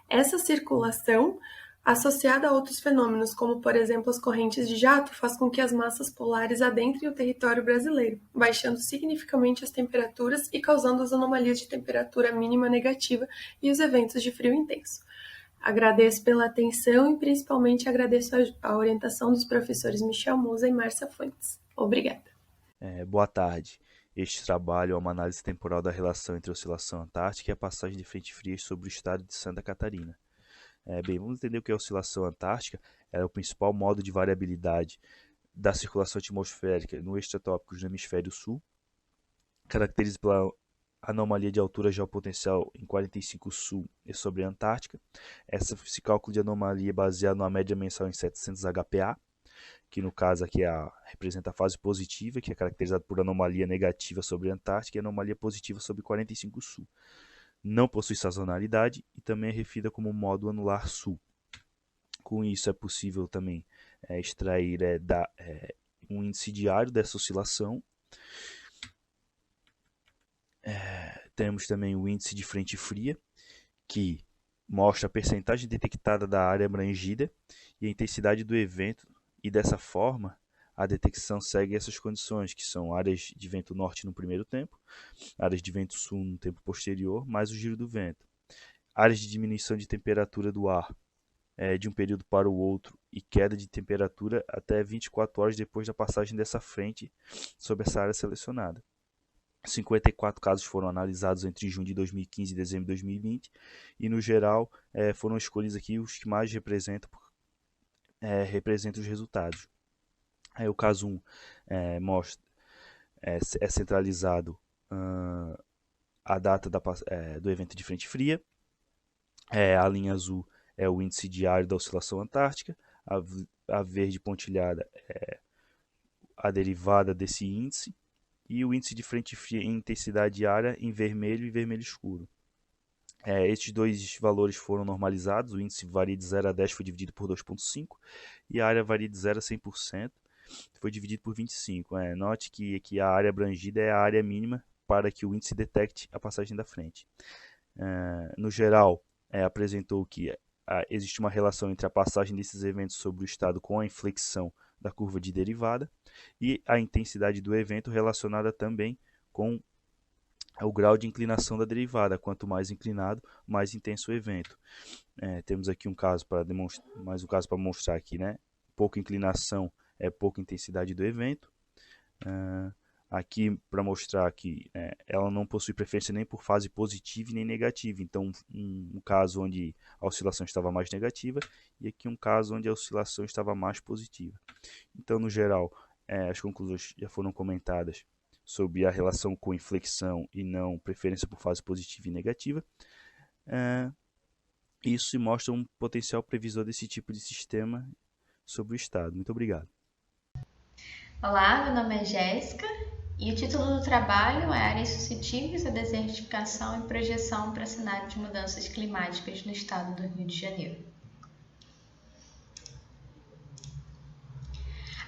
Essa circulação, associada a outros fenômenos, como por exemplo as correntes de jato, faz com que as massas polares adentrem o território brasileiro, baixando significativamente as temperaturas e causando as anomalias de temperatura mínima negativa e os eventos de frio intenso. Agradeço pela atenção e principalmente agradeço a orientação dos professores Michel Musa e Márcia Fuentes. Obrigada. Boa tarde. Este trabalho é uma análise temporal da relação entre a oscilação antártica e a passagem de frentes frias sobre o estado de Santa Catarina. Vamos entender o que é a oscilação antártica. É o principal modo de variabilidade da circulação atmosférica no estratosférico do hemisfério sul, caracterizado pela anomalia de altura geopotencial em 45 sul e sobre a Antártica. Esse cálculo de anomalia é baseado numa média mensal em 700 HPA, que no caso aqui representa a fase positiva, que é caracterizada por anomalia negativa sobre a Antártica, e anomalia positiva sobre 45 sul. Não possui sazonalidade e também é referida como modo anular sul. Com isso é possível também extrair um índice diário dessa oscilação. Temos também o índice de frente fria, que mostra a percentagem detectada da área abrangida e a intensidade do evento, e dessa forma a detecção segue essas condições, que são áreas de vento norte no primeiro tempo, áreas de vento sul no tempo posterior, mais o giro do vento. Áreas de diminuição de temperatura do ar de um período para o outro e queda de temperatura até 24 horas depois da passagem dessa frente sobre essa área selecionada. 54 casos foram analisados entre junho de 2015 e dezembro de 2020 e, no geral, foram escolhidos aqui os que mais representam os resultados. Aí o caso 1 é centralizado a data do evento de frente fria. A linha azul é o índice diário da oscilação antártica. A verde pontilhada é a derivada desse índice. E o índice de frente fria em intensidade diária em vermelho e vermelho escuro. Estes dois valores foram normalizados. O índice varia de 0 a 10, foi dividido por 2,5. E a área varia de 0 a 100%. Foi dividido por 25. Note que a área abrangida é a área mínima para que o índice detecte a passagem da frente. No geral, apresentou que existe uma relação entre a passagem desses eventos sobre o estado com a inflexão da curva de derivada e a intensidade do evento relacionada também com o grau de inclinação da derivada. Quanto mais inclinado, mais intenso o evento. Temos aqui um caso para mostrar aqui, pouca inclinação é pouca intensidade do evento. Aqui para mostrar que ela não possui preferência nem por fase positiva nem negativa. Então, um caso onde a oscilação estava mais negativa e aqui um caso onde a oscilação estava mais positiva. Então, no geral, as conclusões já foram comentadas sobre a relação com inflexão e não preferência por fase positiva e negativa. Isso se mostra um potencial previsor desse tipo de sistema sobre o estado. Muito obrigado. Olá, meu nome é Jéssica e o título do trabalho é Áreas suscetíveis à desertificação e projeção para cenário de mudanças climáticas no estado do Rio de Janeiro.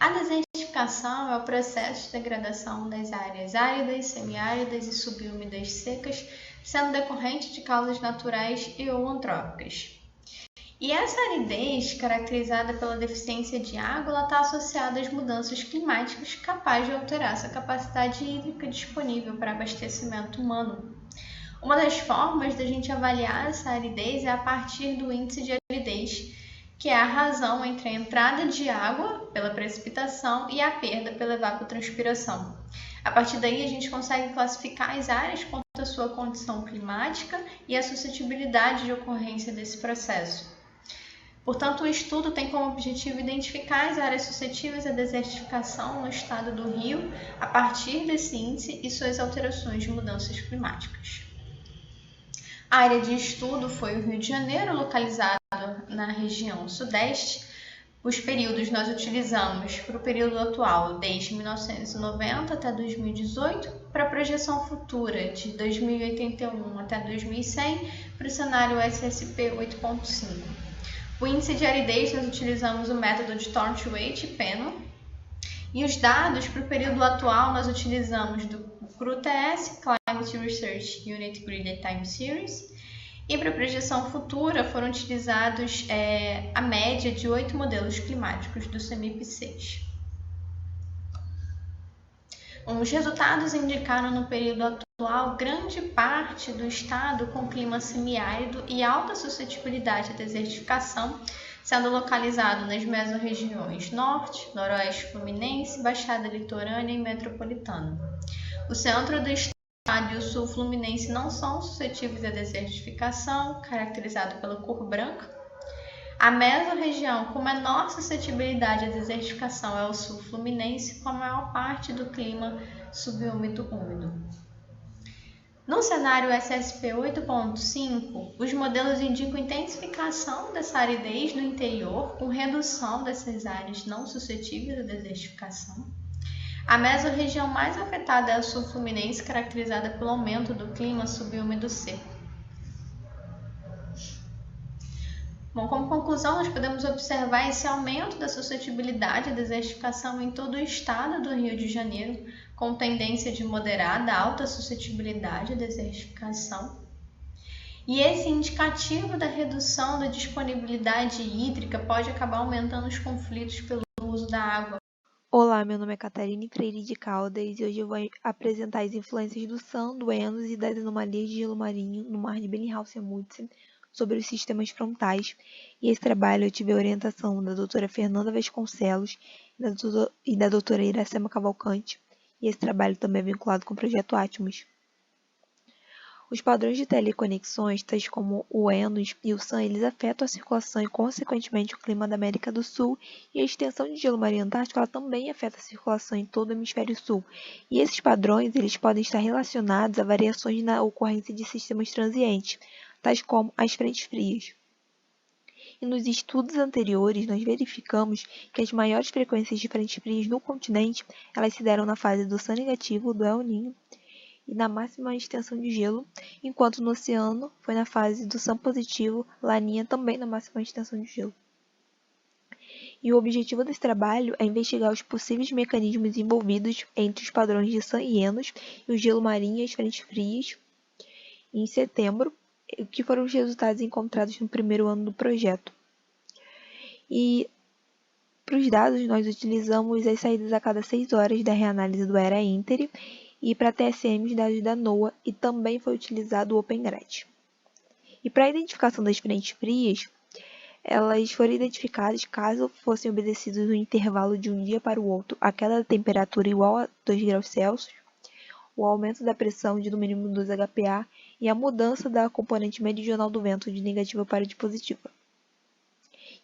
A desertificação é o processo de degradação das áreas áridas, semiáridas e subúmidas secas, sendo decorrente de causas naturais e ou antrópicas. E essa aridez, caracterizada pela deficiência de água, ela está associada às mudanças climáticas capazes de alterar essa capacidade hídrica disponível para abastecimento humano. Uma das formas da gente avaliar essa aridez é a partir do índice de aridez, que é a razão entre a entrada de água pela precipitação e a perda pela evapotranspiração. A partir daí, a gente consegue classificar as áreas quanto à sua condição climática e a suscetibilidade de ocorrência desse processo. Portanto, o estudo tem como objetivo identificar as áreas suscetíveis à desertificação no estado do Rio a partir desse índice e suas alterações de mudanças climáticas. A área de estudo foi o Rio de Janeiro, localizado na região sudeste. Os períodos nós utilizamos para o período atual, desde 1990 até 2018, para a projeção futura de 2081 até 2100, para o cenário SSP 8.5. O índice de aridez nós utilizamos o método de Thornton-Waite e Pennon. E os dados para o período atual nós utilizamos do CRU-TS, Climate Research Unit Grid Time Series. E para a projeção futura foram utilizados a média de 8 modelos climáticos do CEMIP6. Os resultados indicaram no período atual grande parte do estado com clima semiárido e alta suscetibilidade à desertificação, sendo localizado nas mesorregiões Norte, Noroeste Fluminense, Baixada Litorânea e Metropolitana. O centro do estado e o sul fluminense não são suscetíveis à desertificação, caracterizado pela cor branca. A mesorregião com menor suscetibilidade à desertificação é o sul fluminense, com a maior parte do clima subúmido úmido. No cenário SSP 8.5, os modelos indicam intensificação dessa aridez no interior, com redução dessas áreas não suscetíveis à desertificação. A mesorregião mais afetada é a sul fluminense, caracterizada pelo aumento do clima subúmido seco. Bom, como conclusão, nós podemos observar esse aumento da suscetibilidade à desertificação em todo o estado do Rio de Janeiro, com tendência de moderada a alta suscetibilidade à desertificação. E esse indicativo da redução da disponibilidade hídrica pode acabar aumentando os conflitos pelo uso da água. Olá, meu nome é Catarine Freire de Caldas e hoje eu vou apresentar as influências do SAN, do Enos e das anomalias de gelo marinho no mar de Bellingshausen-Mutsen sobre os sistemas frontais. E esse trabalho eu tive a orientação da doutora Fernanda Vasconcelos e da doutora Iracema Cavalcante, e esse trabalho também é vinculado com o projeto Atmos. Os padrões de teleconexões, tais como o Enos e o SAN, eles afetam a circulação e, consequentemente, o clima da América do Sul, e a extensão de gelo marinho antártico ela também afeta a circulação em todo o hemisfério sul. E esses padrões eles podem estar relacionados a variações na ocorrência de sistemas transientes, tais como as frentes frias. E nos estudos anteriores, nós verificamos que as maiores frequências de frentes frias no continente, elas se deram na fase do SAN negativo, do El Niño, e na máxima extensão de gelo, enquanto no oceano foi na fase do SAN positivo, Laninha, também na máxima extensão de gelo. E o objetivo desse trabalho é investigar os possíveis mecanismos envolvidos entre os padrões de SAN e Enos e o gelo marinho e as frentes frias em setembro, que foram os resultados encontrados no primeiro ano do projeto. E para os dados, nós utilizamos as saídas a cada 6 horas da reanálise do ERA Inter e para TSM os dados da NOAA, e também foi utilizado o OpenGRAD. E para a identificação das frentes frias, elas foram identificadas caso fossem obedecidos no intervalo de um dia para o outro a queda da temperatura igual a 2 graus Celsius, o aumento da pressão de no mínimo 2 HPA e a mudança da componente meridional do vento de negativa para de positiva.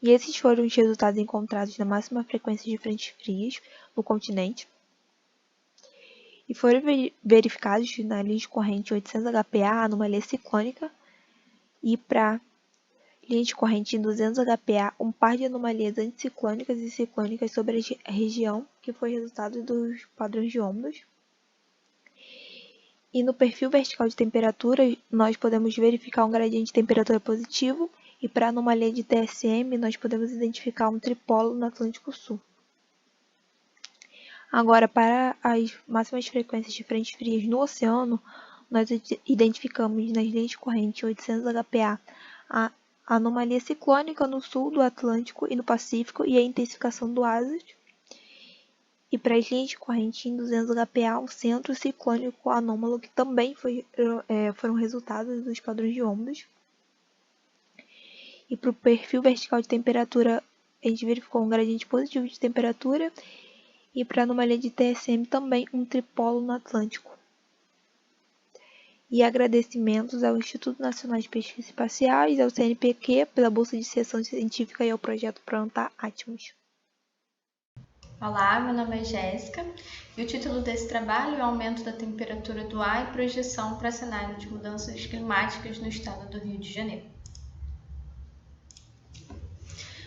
E esses foram os resultados encontrados na máxima frequência de frentes frias no continente, e foram verificados na linha de corrente 800 HPA a anomalia ciclônica, e para linha de corrente em 200 HPA um par de anomalias anticiclônicas e ciclônicas sobre a região, que foi resultado dos padrões de Ohmsdorf. E no perfil vertical de temperatura, nós podemos verificar um gradiente de temperatura positivo, e para a anomalia de TSM, nós podemos identificar um tripolo no Atlântico Sul. Agora, para as máximas frequências de frentes frias no oceano, nós identificamos nas linhas de corrente 800 HPA a a anomalia ciclônica no sul do Atlântico e no Pacífico e a intensificação do ASAS. E para as linhas de corrente em 200 HPA, o centro ciclônico anômalo, que também foram resultados dos padrões de ondas. E para o perfil vertical de temperatura, a gente verificou um gradiente positivo de temperatura. E para a anomalia de TSM também um tripolo no Atlântico. E agradecimentos ao Instituto Nacional de Pesquisas Espaciais, ao CNPq pela bolsa de iniciação científica e ao projeto Plantar Atmos. Olá, meu nome é Jéssica e o título desse trabalho é Aumento da Temperatura do Ar e Projeção para Cenário de Mudanças Climáticas no Estado do Rio de Janeiro.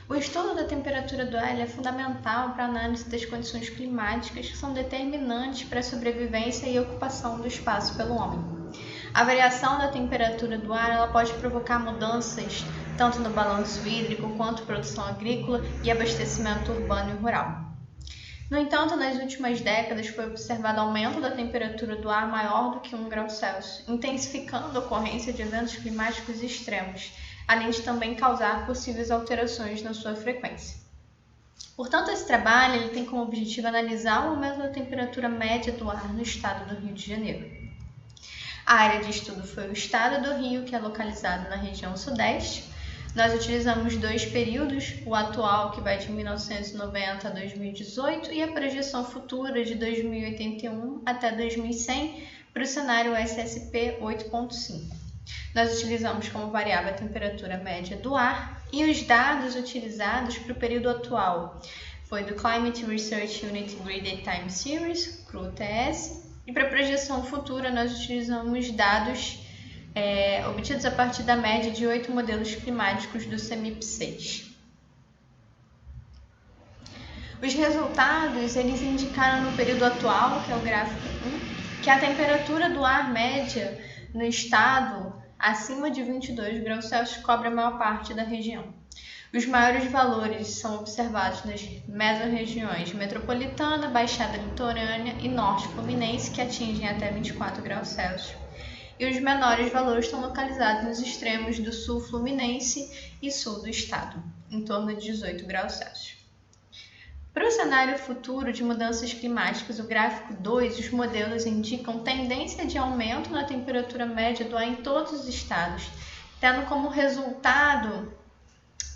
O estudo da temperatura do ar é fundamental para a análise das condições climáticas que são determinantes para a sobrevivência e ocupação do espaço pelo homem. A variação da temperatura do ar ela pode provocar mudanças tanto no balanço hídrico quanto produção agrícola e abastecimento urbano e rural. No entanto, nas últimas décadas foi observado aumento da temperatura do ar maior do que 1 grau Celsius, intensificando a ocorrência de eventos climáticos extremos, além de também causar possíveis alterações na sua frequência. Portanto, esse trabalho ele tem como objetivo analisar o aumento da temperatura média do ar no estado do Rio de Janeiro. A área de estudo foi o estado do Rio, que é localizado na região sudeste. Nós utilizamos 2 períodos, o atual, que vai de 1990 a 2018, e a projeção futura de 2081 até 2100 para o cenário SSP 8.5. Nós utilizamos como variável a temperatura média do ar e os dados utilizados para o período atual foi do Climate Research Unit Graded Time Series, CRU-TS, e para a projeção futura nós utilizamos dados obtidos a partir da média de 8 modelos climáticos do CEMIP6. Os resultados eles indicaram no período atual, que é o gráfico 1, que a temperatura do ar média no estado acima de 22 graus Celsius cobre a maior parte da região. Os maiores valores são observados nas mesorregiões metropolitana, Baixada Litorânea e Norte Fluminense, que atingem até 24 graus Celsius. E os menores valores estão localizados nos extremos do sul fluminense e sul do estado, em torno de 18 graus Celsius. Para o cenário futuro de mudanças climáticas, o gráfico 2, os modelos indicam tendência de aumento na temperatura média do ar em todos os estados, tendo como resultado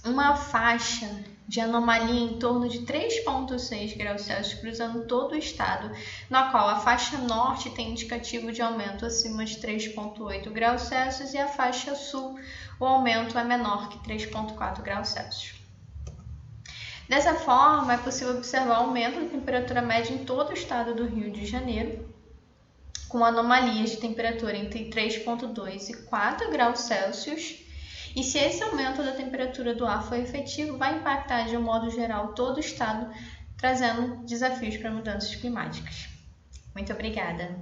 uma faixa de anomalia em torno de 3,6 graus Celsius cruzando todo o estado, na qual a faixa norte tem indicativo de aumento acima de 3,8 graus Celsius e a faixa sul, o aumento é menor que 3,4 graus Celsius. Dessa forma, é possível observar o aumento da temperatura média em todo o estado do Rio de Janeiro, com anomalias de temperatura entre 3,2 e 4 graus Celsius. E se esse aumento da temperatura do ar for efetivo, vai impactar de um modo geral todo o estado, trazendo desafios para mudanças climáticas. Muito obrigada.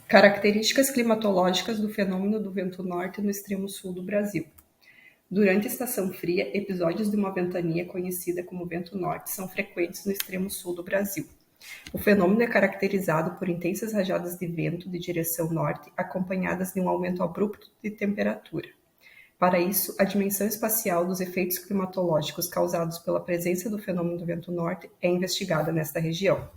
Características climatológicas do fenômeno do vento norte no extremo sul do Brasil. Durante a estação fria, episódios de uma ventania conhecida como vento norte são frequentes no extremo sul do Brasil. O fenômeno é caracterizado por intensas rajadas de vento de direção norte, acompanhadas de um aumento abrupto de temperatura. Para isso, a dimensão espacial dos efeitos climatológicos causados pela presença do fenômeno do vento norte é investigada nesta região.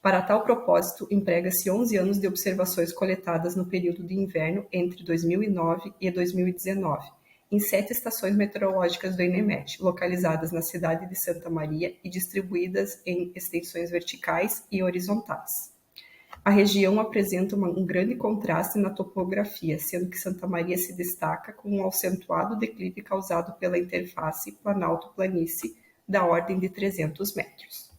Para tal propósito, emprega-se 11 anos de observações coletadas no período de inverno entre 2009 e 2019, em 7 estações meteorológicas do INEMET, localizadas na cidade de Santa Maria e distribuídas em extensões verticais e horizontais. A região apresenta um grande contraste na topografia, sendo que Santa Maria se destaca com um acentuado declive causado pela interface planalto-planície da ordem de 300 metros.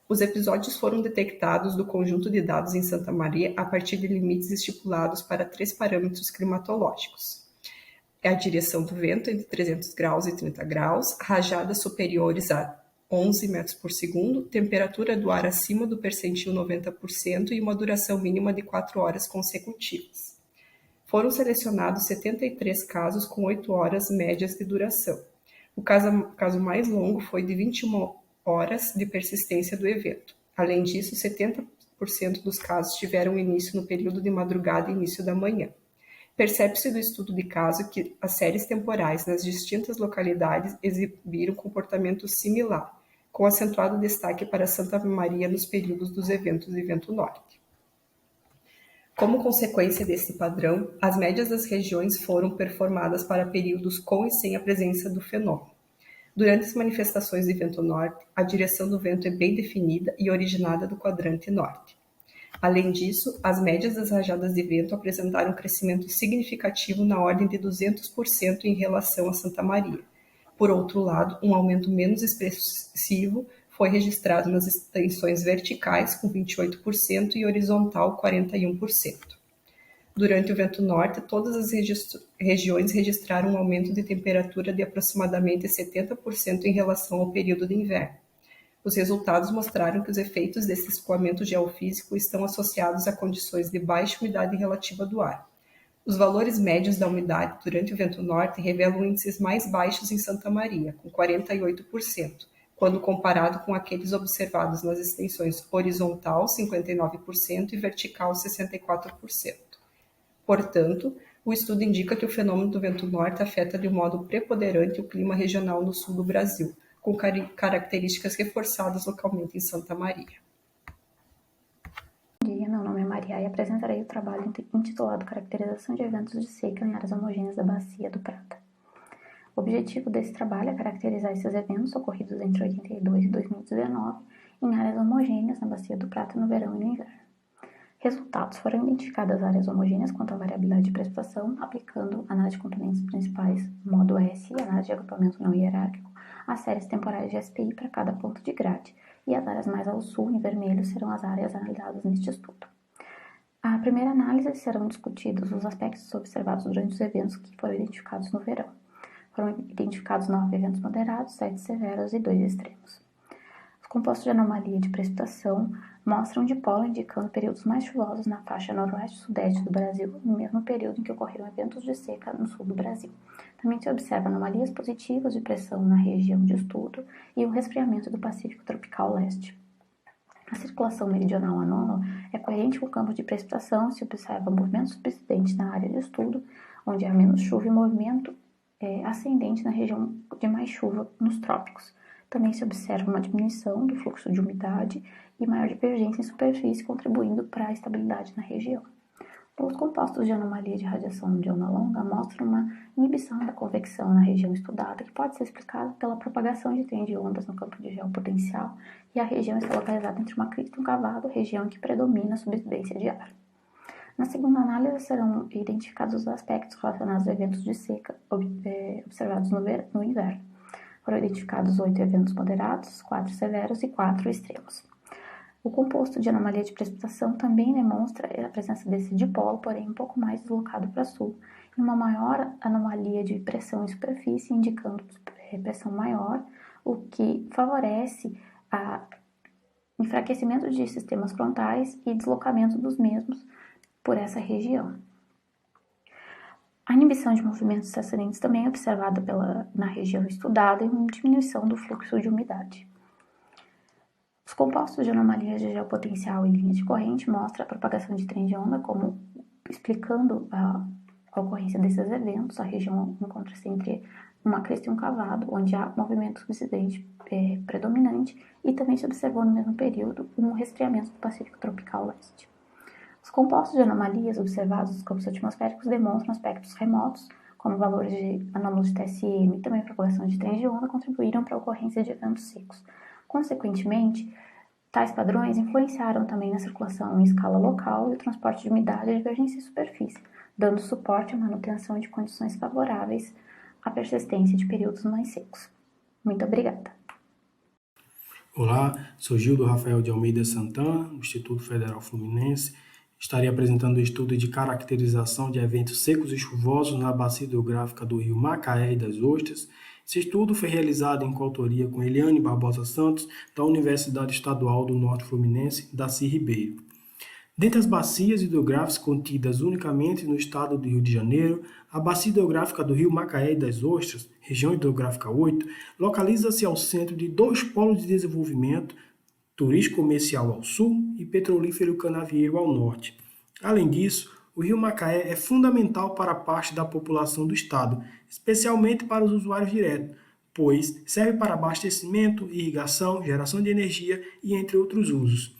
Os episódios foram detectados do conjunto de dados em Santa Maria a partir de limites estipulados para 3 parâmetros climatológicos. É a direção do vento entre 300 graus e 30 graus, rajadas superiores a 11 metros por segundo, temperatura do ar acima do percentil 90% e uma duração mínima de 4 horas consecutivas. Foram selecionados 73 casos com 8 horas médias de duração. O caso mais longo foi de 21 horas de persistência do evento. Além disso, 70% dos casos tiveram início no período de madrugada e início da manhã. Percebe-se do estudo de caso que as séries temporais nas distintas localidades exibiram comportamento similar, com acentuado destaque para Santa Maria nos períodos dos eventos de vento norte. Como consequência desse padrão, as médias das regiões foram performadas para períodos com e sem a presença do fenômeno. Durante as manifestações de vento norte, a direção do vento é bem definida e originada do quadrante norte. Além disso, as médias das rajadas de vento apresentaram um crescimento significativo na ordem de 200% em relação a Santa Maria. Por outro lado, um aumento menos expressivo foi registrado nas extensões verticais, com 28%, e horizontal, 41%. Durante o vento norte, todas as regiões registraram um aumento de temperatura de aproximadamente 70% em relação ao período de inverno. Os resultados mostraram que os efeitos desse escoamento geofísico estão associados a condições de baixa umidade relativa do ar. Os valores médios da umidade durante o vento norte revelam índices mais baixos em Santa Maria, com 48%, quando comparado com aqueles observados nas extensões horizontal, 59%, e vertical, 64%. Portanto, o estudo indica que o fenômeno do vento norte afeta de um modo preponderante o clima regional no sul do Brasil, com características reforçadas localmente em Santa Maria. Bom dia, meu nome é Maria e apresentarei o trabalho intitulado Caracterização de eventos de seca em áreas homogêneas da Bacia do Prata. O objetivo desse trabalho é caracterizar esses eventos ocorridos entre 1982 e 2019 em áreas homogêneas na Bacia do Prata no verão e no inverno. Resultados: foram identificadas áreas homogêneas quanto à variabilidade de precipitação, aplicando análise de componentes principais, modo S, e análise de agrupamento não hierárquico, as séries temporais de SPI para cada ponto de grade, e as áreas mais ao sul, em vermelho, serão as áreas analisadas neste estudo. A primeira análise serão discutidos os aspectos observados durante os eventos que foram identificados no verão. Foram identificados 9 eventos moderados, 7 severos e 2 extremos. Os compostos de anomalia de precipitação mostram dipolo indicando períodos mais chuvosos na faixa noroeste e sudeste do Brasil, no mesmo período em que ocorreram eventos de seca no sul do Brasil. Também se observa anomalias positivas de pressão na região de estudo e um resfriamento do Pacífico tropical leste. A circulação meridional anômala é coerente com o campo de precipitação, se observa movimento subsidente na área de estudo, onde há menos chuva, e movimento ascendente na região de mais chuva nos trópicos. Também se observa uma diminuição do fluxo de umidade e maior divergência em superfície, contribuindo para a estabilidade na região. Os compostos de anomalia de radiação de onda longa mostram uma inibição da convecção na região estudada, que pode ser explicada pela propagação de trem de ondas no campo de geopotencial, e a região está localizada entre uma crista e um cavado, região em que predomina a subsidência de ar. Na segunda análise serão identificados os aspectos relacionados a eventos de seca observados no inverno. Foram identificados 8 eventos moderados, 4 severos e 4 extremos. O composto de anomalia de precipitação também demonstra a presença desse dipolo, porém um pouco mais deslocado para sul, e uma maior anomalia de pressão em superfície, indicando pressão maior, o que favorece o enfraquecimento de sistemas frontais e deslocamento dos mesmos por essa região. A inibição de movimentos ascendentes também é observada na região estudada e uma diminuição do fluxo de umidade. Os compostos de anomalias de geopotencial e linhas de corrente mostram a propagação de trem de onda, como explicando a ocorrência desses eventos. A região encontra-se entre uma crista e um cavado, onde há movimento subsidente predominante, e também se observou no mesmo período um resfriamento do Pacífico tropical leste. Os compostos de anomalias observados nos campos atmosféricos demonstram aspectos remotos, como valores de anômalos de TSM e também propagação de trens de onda, contribuíram para a ocorrência de eventos secos. Consequentemente, tais padrões influenciaram também na circulação em escala local e o transporte de umidade e divergência em superfície, dando suporte à manutenção de condições favoráveis à persistência de períodos mais secos. Muito obrigada. Olá, sou Gildo Rafael de Almeida Santana, do Instituto Federal Fluminense. Estarei apresentando o estudo de caracterização de eventos secos e chuvosos na bacia hidrográfica do rio Macaé e das Ostras. Esse estudo foi realizado em coautoria com Eliane Barbosa Santos, da Universidade Estadual do Norte Fluminense, Daci Ribeiro. Dentre as bacias hidrográficas contidas unicamente no estado do Rio de Janeiro, a bacia hidrográfica do rio Macaé e das Ostras, região hidrográfica 8, localiza-se ao centro de 2 polos de desenvolvimento, turístico comercial ao sul e petrolífero canavieiro ao norte. Além disso, o rio Macaé é fundamental para parte da população do estado, especialmente para os usuários diretos, pois serve para abastecimento, irrigação, geração de energia e entre outros usos.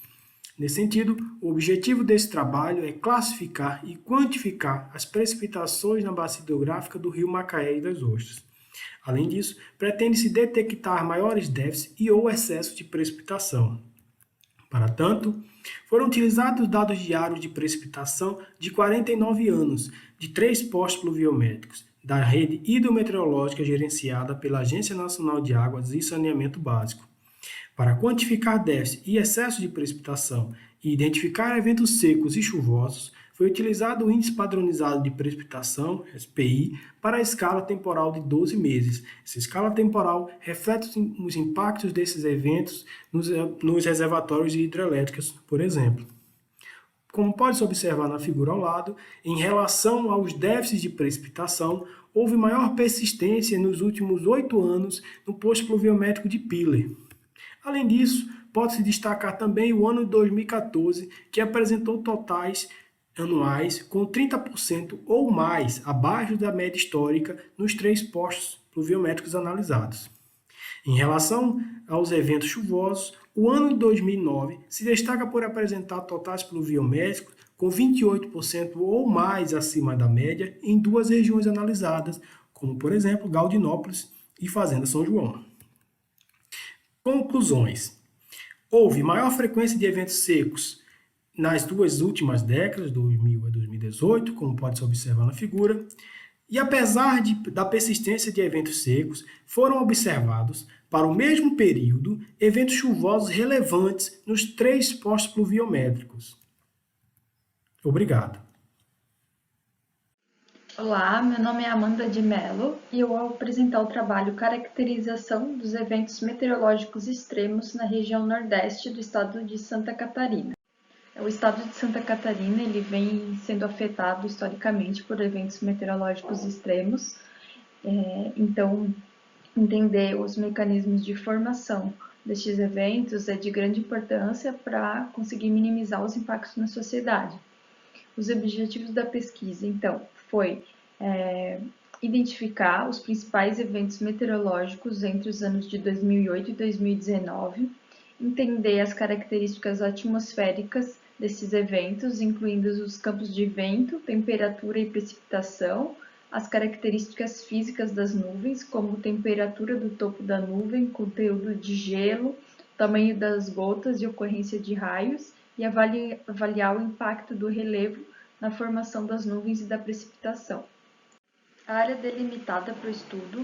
Nesse sentido, o objetivo desse trabalho é classificar e quantificar as precipitações na bacia hidrográfica do rio Macaé e das Ostras. Além disso, pretende-se detectar maiores déficits e ou excesso de precipitação. Para tanto, foram utilizados dados diários de precipitação de 49 anos, de 3 postos pluviométricos, da rede hidrometeorológica gerenciada pela Agência Nacional de Águas e Saneamento Básico. Para quantificar déficit e excesso de precipitação e identificar eventos secos e chuvosos, foi utilizado o Índice Padronizado de Precipitação, SPI, para a escala temporal de 12 meses. Essa escala temporal reflete os impactos desses eventos nos reservatórios hidrelétricos, por exemplo. Como pode-se observar na figura ao lado, em relação aos déficits de precipitação, houve maior persistência nos últimos 8 anos no posto pluviométrico de Piller. Além disso, pode-se destacar também o ano de 2014, que apresentou totais anuais com 30% ou mais abaixo da média histórica nos 3 postos pluviométricos analisados. Em relação aos eventos chuvosos, o ano de 2009 se destaca por apresentar totais pluviométricos com 28% ou mais acima da média em 2 regiões analisadas, como por exemplo Gaudinópolis e Fazenda São João. Conclusões. Houve maior frequência de eventos secos nas 2 últimas décadas, 2000 a 2018, como pode-se observar na figura, e apesar da persistência de eventos secos, foram observados, para o mesmo período, eventos chuvosos relevantes nos 3 postos pluviométricos. Obrigado. Olá, meu nome é Amanda de Mello e eu vou apresentar o trabalho Caracterização dos Eventos Meteorológicos Extremos na região Nordeste do estado de Santa Catarina. O estado de Santa Catarina ele vem sendo afetado historicamente por eventos meteorológicos extremos, então entender os mecanismos de formação destes eventos é de grande importância para conseguir minimizar os impactos na sociedade. Os objetivos da pesquisa, então, foi identificar os principais eventos meteorológicos entre os anos de 2008 e 2019, entender as características atmosféricas desses eventos, incluindo os campos de vento, temperatura e precipitação, as características físicas das nuvens, como temperatura do topo da nuvem, conteúdo de gelo, tamanho das gotas e ocorrência de raios, e avaliar o impacto do relevo na formação das nuvens e da precipitação. A área delimitada para o estudo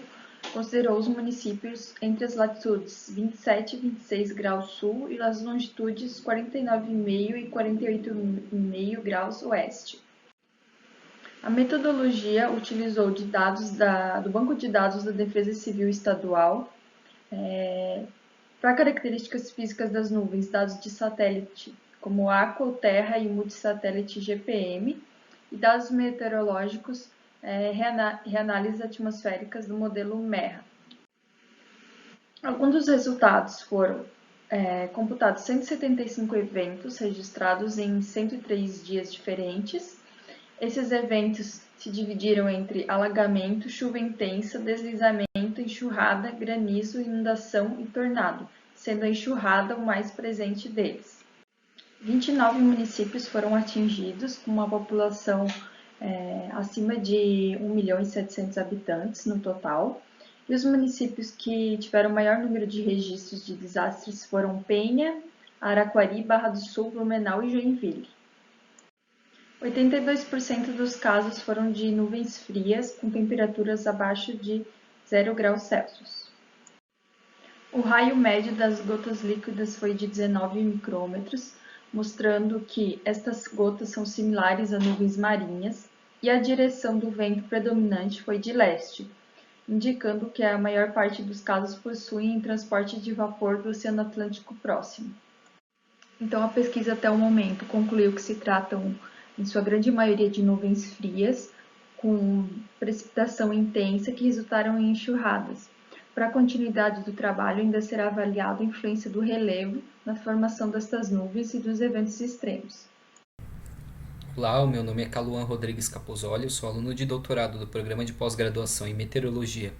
considerou os municípios entre as latitudes 27 e 26 graus sul e as longitudes 49,5 e 48,5 graus oeste. A metodologia utilizou de dados do Banco de Dados da Defesa Civil Estadual para características físicas das nuvens, dados de satélite como ACO, Terra e multissatélite GPM, e dados meteorológicos reanálises atmosféricas do modelo MERRA. Alguns dos resultados foram computados 175 eventos registrados em 103 dias diferentes. Esses eventos se dividiram entre alagamento, chuva intensa, deslizamento, enxurrada, granizo, inundação e tornado, sendo a enxurrada o mais presente deles. 29 municípios foram atingidos, com uma população acima de 1.700.000 habitantes no total, e os municípios que tiveram maior número de registros de desastres foram Penha, Araquari, Barra do Sul, Blumenau e Joinville. 82% dos casos foram de nuvens frias, com temperaturas abaixo de 0 graus Celsius. O raio médio das gotas líquidas foi de 19 micrômetros, mostrando que estas gotas são similares a nuvens marinhas, e a direção do vento predominante foi de leste, indicando que a maior parte dos casos possuem transporte de vapor do Oceano Atlântico próximo. Então, a pesquisa até o momento concluiu que se tratam, em sua grande maioria, de nuvens frias, com precipitação intensa que resultaram em enxurradas. Para a continuidade do trabalho, ainda será avaliada a influência do relevo na formação destas nuvens e dos eventos extremos. Olá, o meu nome é Caluan Rodrigues Capozoli, eu sou aluno de doutorado do Programa de Pós-Graduação em Meteorologia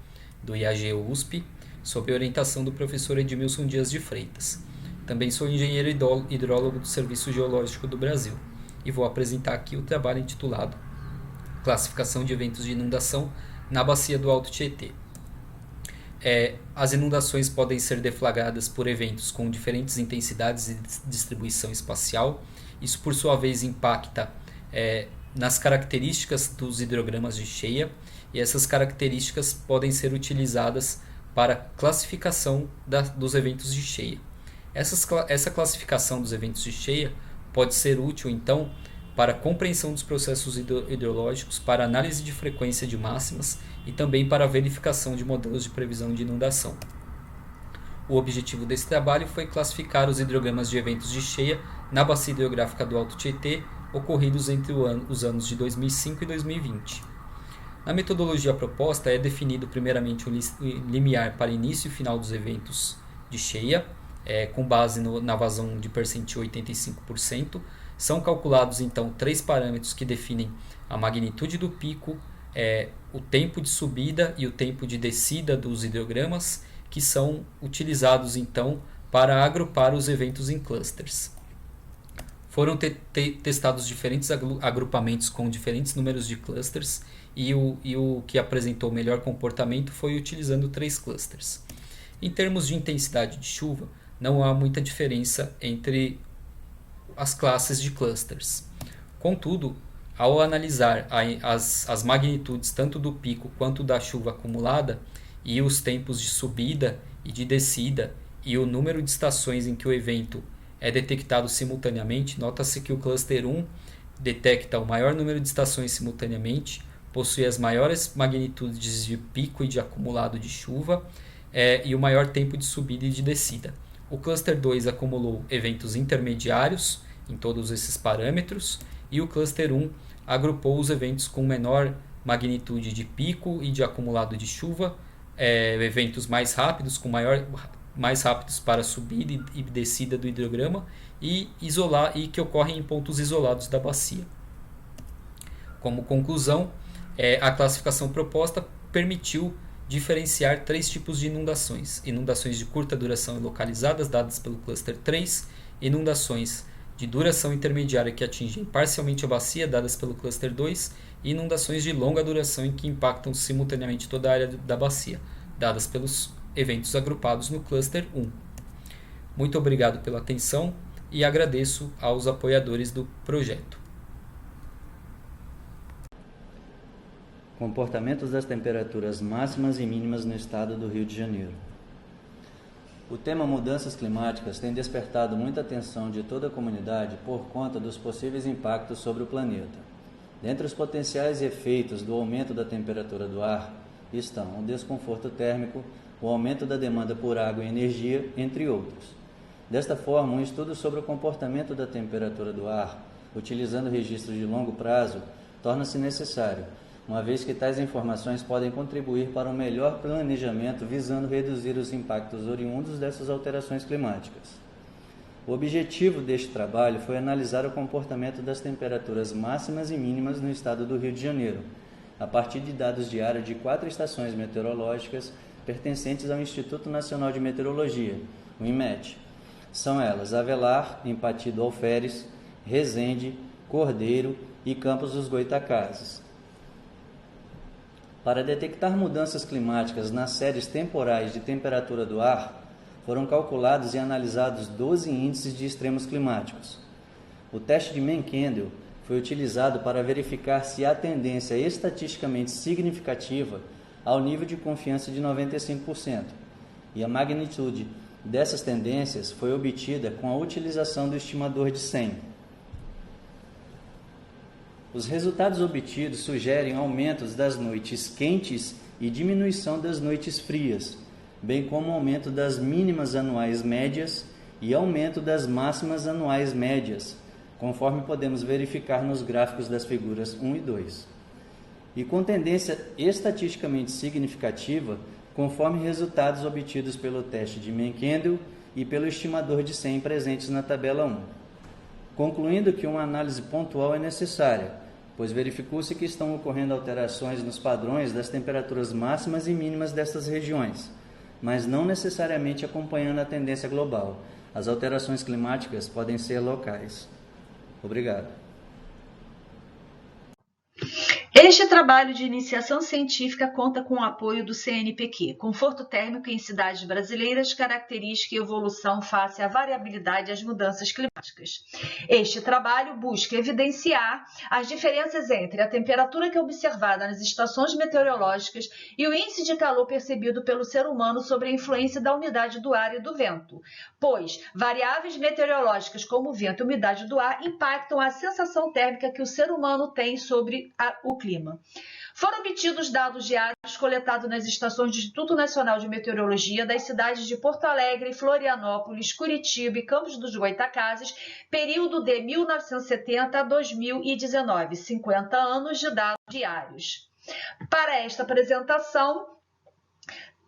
do IAG-USP, sob orientação do professor Edmilson Dias de Freitas. Também sou engenheiro hidrólogo do Serviço Geológico do Brasil e vou apresentar aqui o trabalho intitulado Classificação de Eventos de Inundação na Bacia do Alto Tietê. As inundações podem ser deflagradas por eventos com diferentes intensidades e distribuição espacial. Isso, por sua vez, impacta nas características dos hidrogramas de cheia, e essas características podem ser utilizadas para classificação dos eventos de cheia. Essa classificação dos eventos de cheia pode ser útil, então, para a compreensão dos processos hidrológicos, para análise de frequência de máximas e também para a verificação de modelos de previsão de inundação. O objetivo desse trabalho foi classificar os hidrogramas de eventos de cheia na bacia hidrográfica do Alto Tietê, ocorridos entre os anos de 2005 e 2020. Na metodologia proposta é definido primeiramente um limiar para início e final dos eventos de cheia, com base na vazão de percentil 85%. São calculados então 3 parâmetros que definem a magnitude do pico, o tempo de subida e o tempo de descida dos hidrogramas, que são utilizados então para agrupar os eventos em clusters. Foram testados diferentes agrupamentos com diferentes números de clusters, e o que apresentou melhor comportamento foi utilizando 3 clusters. Em termos de intensidade de chuva, não há muita diferença entre as classes de clusters. Contudo, ao analisar as magnitudes tanto do pico quanto da chuva acumulada, e os tempos de subida e de descida, e o número de estações em que o evento é detectado simultaneamente, nota-se que o cluster 1 detecta o maior número de estações simultaneamente, possui as maiores magnitudes de pico e de acumulado de chuva, e o maior tempo de subida e de descida. O cluster 2 acumulou eventos intermediários em todos esses parâmetros, e o cluster 1 agrupou os eventos com menor magnitude de pico e de acumulado de chuva, eventos mais rápidos, mais rápidos para subida e descida do hidrograma, e que ocorrem em pontos isolados da bacia. Como conclusão, a classificação proposta permitiu diferenciar 3 tipos de inundações: inundações de curta duração e localizadas, dadas pelo cluster 3, inundações de duração intermediária que atingem parcialmente a bacia, dadas pelo cluster 2, e inundações de longa duração em que impactam simultaneamente toda a área da bacia, dadas pelos eventos agrupados no cluster 1. Muito obrigado pela atenção e agradeço aos apoiadores do projeto. Comportamentos das temperaturas máximas e mínimas no estado do Rio de Janeiro. O tema mudanças climáticas tem despertado muita atenção de toda a comunidade por conta dos possíveis impactos sobre o planeta. Dentre os potenciais efeitos do aumento da temperatura do ar estão o desconforto térmico, o aumento da demanda por água e energia, entre outros. Desta forma, um estudo sobre o comportamento da temperatura do ar, utilizando registros de longo prazo, torna-se necessário, uma vez que tais informações podem contribuir para um melhor planejamento visando reduzir os impactos oriundos dessas alterações climáticas. O objetivo deste trabalho foi analisar o comportamento das temperaturas máximas e mínimas no estado do Rio de Janeiro, a partir de dados de área de 4 estações meteorológicas pertencentes ao Instituto Nacional de Meteorologia, o INMET. São elas Avelar, Empati do Alferes, Resende, Cordeiro e Campos dos Goitacazes. Para detectar mudanças climáticas nas séries temporais de temperatura do ar, foram calculados e analisados 12 índices de extremos climáticos. O teste de Menkendel foi utilizado para verificar se há tendência estatisticamente significativa ao nível de confiança de 95%, e a magnitude dessas tendências foi obtida com a utilização do estimador de 100. Os resultados obtidos sugerem aumentos das noites quentes e diminuição das noites frias, bem como aumento das mínimas anuais médias e aumento das máximas anuais médias, conforme podemos verificar nos gráficos das figuras 1 e 2. E com tendência estatisticamente significativa, conforme resultados obtidos pelo teste de Menkendel e pelo estimador de 100 presentes na tabela 1. concluindo que uma análise pontual é necessária, pois verificou-se que estão ocorrendo alterações nos padrões das temperaturas máximas e mínimas destas regiões, mas não necessariamente acompanhando a tendência global. As alterações climáticas podem ser locais. Obrigado. Este trabalho de iniciação científica conta com o apoio do CNPq, Conforto Térmico em Cidades Brasileiras, Característica e Evolução face à Variabilidade e às Mudanças Climáticas. Este trabalho busca evidenciar as diferenças entre a temperatura que é observada nas estações meteorológicas e o índice de calor percebido pelo ser humano sobre a influência da umidade do ar e do vento, pois variáveis meteorológicas como o vento e a umidade do ar impactam a sensação térmica que o ser humano tem sobre o clima. Foram obtidos dados diários coletados nas estações do Instituto Nacional de Meteorologia das cidades de Porto Alegre, Florianópolis, Curitiba e Campos dos Goytacazes, período de 1970 a 2019, 50 anos de dados diários. Para esta apresentação,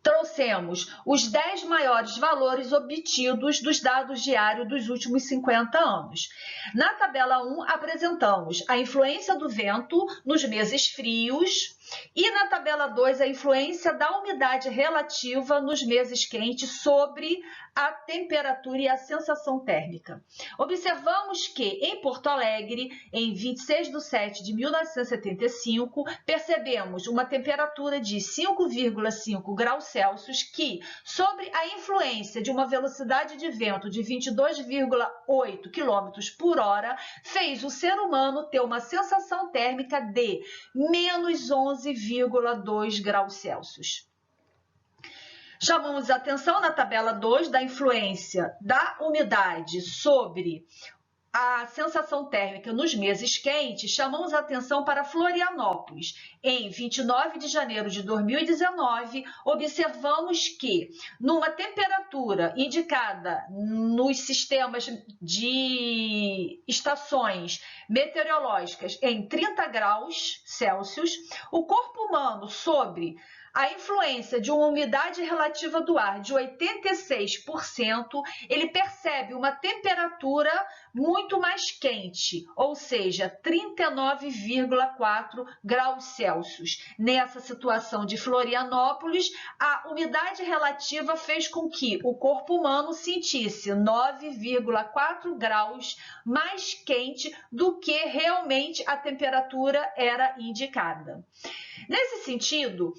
trouxemos os 10 maiores valores obtidos dos dados diários dos últimos 50 anos. Na tabela 1, apresentamos a influência do vento nos meses frios e na tabela 2, a influência da umidade relativa nos meses quentes sobre a temperatura e a sensação térmica. Observamos que em Porto Alegre, em 26 de setembro de 1975, percebemos uma temperatura de 5,5 graus Celsius que, sobre a influência de uma velocidade de vento de 22,8 km por hora, fez o ser humano ter uma sensação térmica de menos 11,2 graus Celsius. Chamamos a atenção na tabela 2 da influência da umidade sobre a sensação térmica nos meses quentes. Chamamos a atenção para Florianópolis. Em 29 de janeiro de 2019, observamos que, numa temperatura indicada nos sistemas de estações meteorológicas em 30 graus Celsius, o corpo humano, sobre a influência de uma umidade relativa do ar de 86%, ele percebe uma temperatura muito mais quente, ou seja, 39,4 graus Celsius. Nessa situação de Florianópolis, a umidade relativa fez com que o corpo humano sentisse 9,4 graus mais quente do que realmente a temperatura era indicada. Nesse sentido,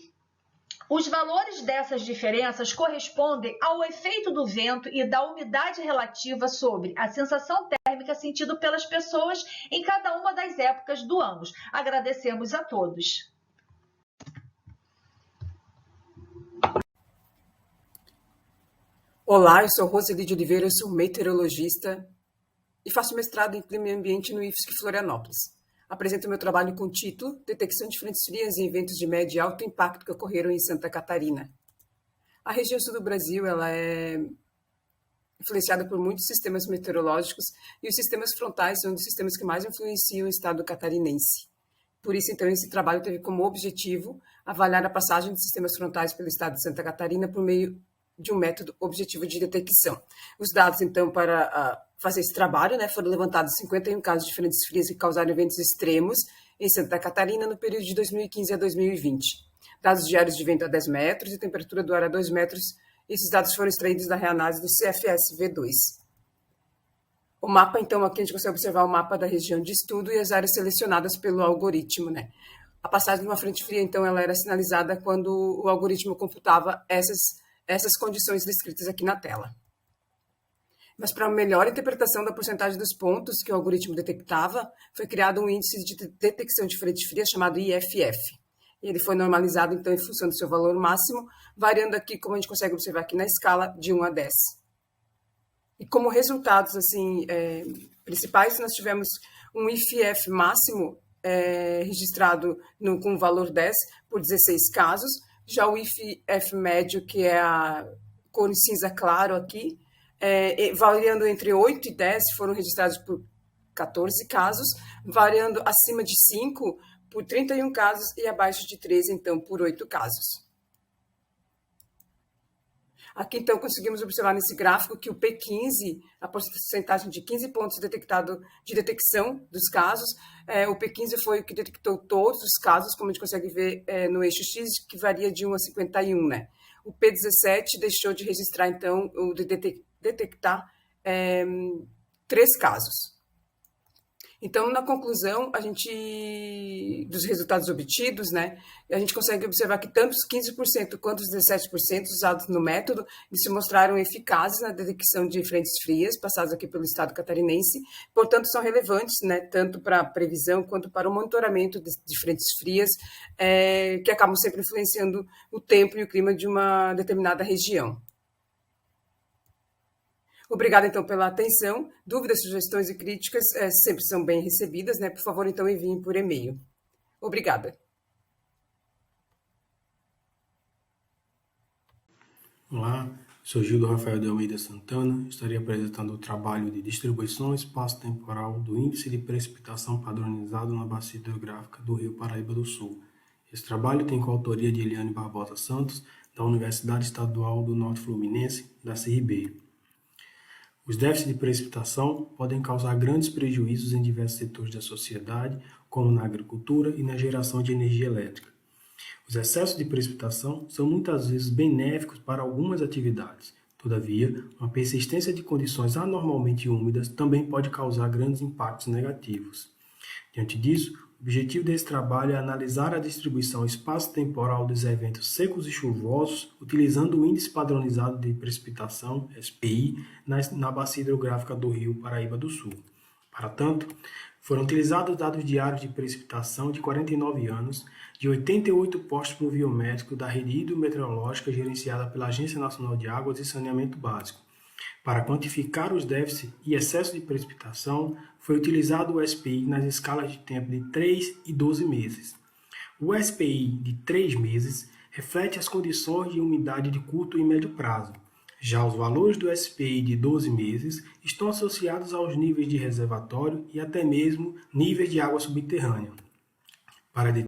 os valores dessas diferenças correspondem ao efeito do vento e da umidade relativa sobre a sensação térmica sentida pelas pessoas em cada uma das épocas do ano. Agradecemos a todos. Olá, eu sou Roseli de Oliveira, eu sou meteorologista e faço mestrado em Clima e Ambiente no IFSC Florianópolis. Apresento meu trabalho com o título Detecção de frentes frias em eventos de médio e alto impacto que ocorreram em Santa Catarina. A região sul do Brasil ela é influenciada por muitos sistemas meteorológicos e os sistemas frontais são um dos sistemas que mais influenciam o estado catarinense. Por isso, então, esse trabalho teve como objetivo avaliar a passagem de sistemas frontais pelo estado de Santa Catarina por meio de um método objetivo de detecção. Os dados, então, para fazer esse trabalho, foram levantados 51 casos de frentes frias que causaram eventos extremos em Santa Catarina no período de 2015 a 2020. Dados diários de vento a 10 metros e temperatura do ar a 2 metros. Esses dados foram extraídos da reanálise do CFS-V2. O mapa, então, aqui a gente consegue observar o mapa da região de estudo e as áreas selecionadas pelo algoritmo, A passagem de uma frente fria, então, ela era sinalizada quando o algoritmo computava essas condições descritas aqui na tela. Mas para uma melhor interpretação da porcentagem dos pontos que o algoritmo detectava, foi criado um índice de detecção de frente fria chamado IFF. Ele foi normalizado, então, em função do seu valor máximo, variando aqui, como a gente consegue observar aqui na escala, de 1 a 10. E como resultados principais, nós tivemos um IFF máximo registrado com o valor 10 por 16 casos, já o IFF médio, que é a cor cinza claro aqui, variando entre 8 e 10, foram registrados por 14 casos, variando acima de 5 por 31 casos e abaixo de 13, então, por 8 casos. Aqui, então, conseguimos observar nesse gráfico que o P15, a porcentagem de 15 pontos detectado de detecção dos casos, o P15 foi o que detectou todos os casos, como a gente consegue ver no eixo X, que varia de 1 a 51, né? O P17 deixou de registrar, então, ou de detectar 3 casos. Então, na conclusão, dos resultados obtidos, né, a gente consegue observar que tanto os 15% quanto os 17% usados no método se mostraram eficazes na detecção de frentes frias passadas aqui pelo estado catarinense, portanto, são relevantes, né, tanto para a previsão quanto para o monitoramento de frentes frias, que acabam sempre influenciando o tempo e o clima de uma determinada região. Obrigada, então, pela atenção. Dúvidas, sugestões e críticas sempre são bem recebidas, né? Por favor, então, enviem por e-mail. Obrigada. Olá, sou Gildo Rafael de Almeida Santana. Estarei apresentando o trabalho de distribuição espaço-temporal do índice de precipitação padronizado na bacia hidrográfica do Rio Paraíba do Sul. Esse trabalho tem coautoria de Eliane Barbosa Santos, da Universidade Estadual do Norte Fluminense, Darcy Ribeiro. Os déficits de precipitação podem causar grandes prejuízos em diversos setores da sociedade, como na agricultura e na geração de energia elétrica. Os excessos de precipitação são muitas vezes benéficos para algumas atividades. Todavia, uma persistência de condições anormalmente úmidas também pode causar grandes impactos negativos. Diante disso, o objetivo desse trabalho é analisar a distribuição espaço-temporal dos eventos secos e chuvosos, utilizando o Índice Padronizado de Precipitação, SPI, na bacia hidrográfica do Rio Paraíba do Sul. Para tanto, foram utilizados dados diários de precipitação de 49 anos, de 88 postos pluviométricos da rede hidrometeorológica gerenciada pela Agência Nacional de Águas e Saneamento Básico. Para quantificar os déficits e excesso de precipitação, foi utilizado o SPI nas escalas de tempo de 3 e 12 meses. O SPI de 3 meses reflete as condições de umidade de curto e médio prazo. Já os valores do SPI de 12 meses estão associados aos níveis de reservatório e até mesmo níveis de água subterrânea. Para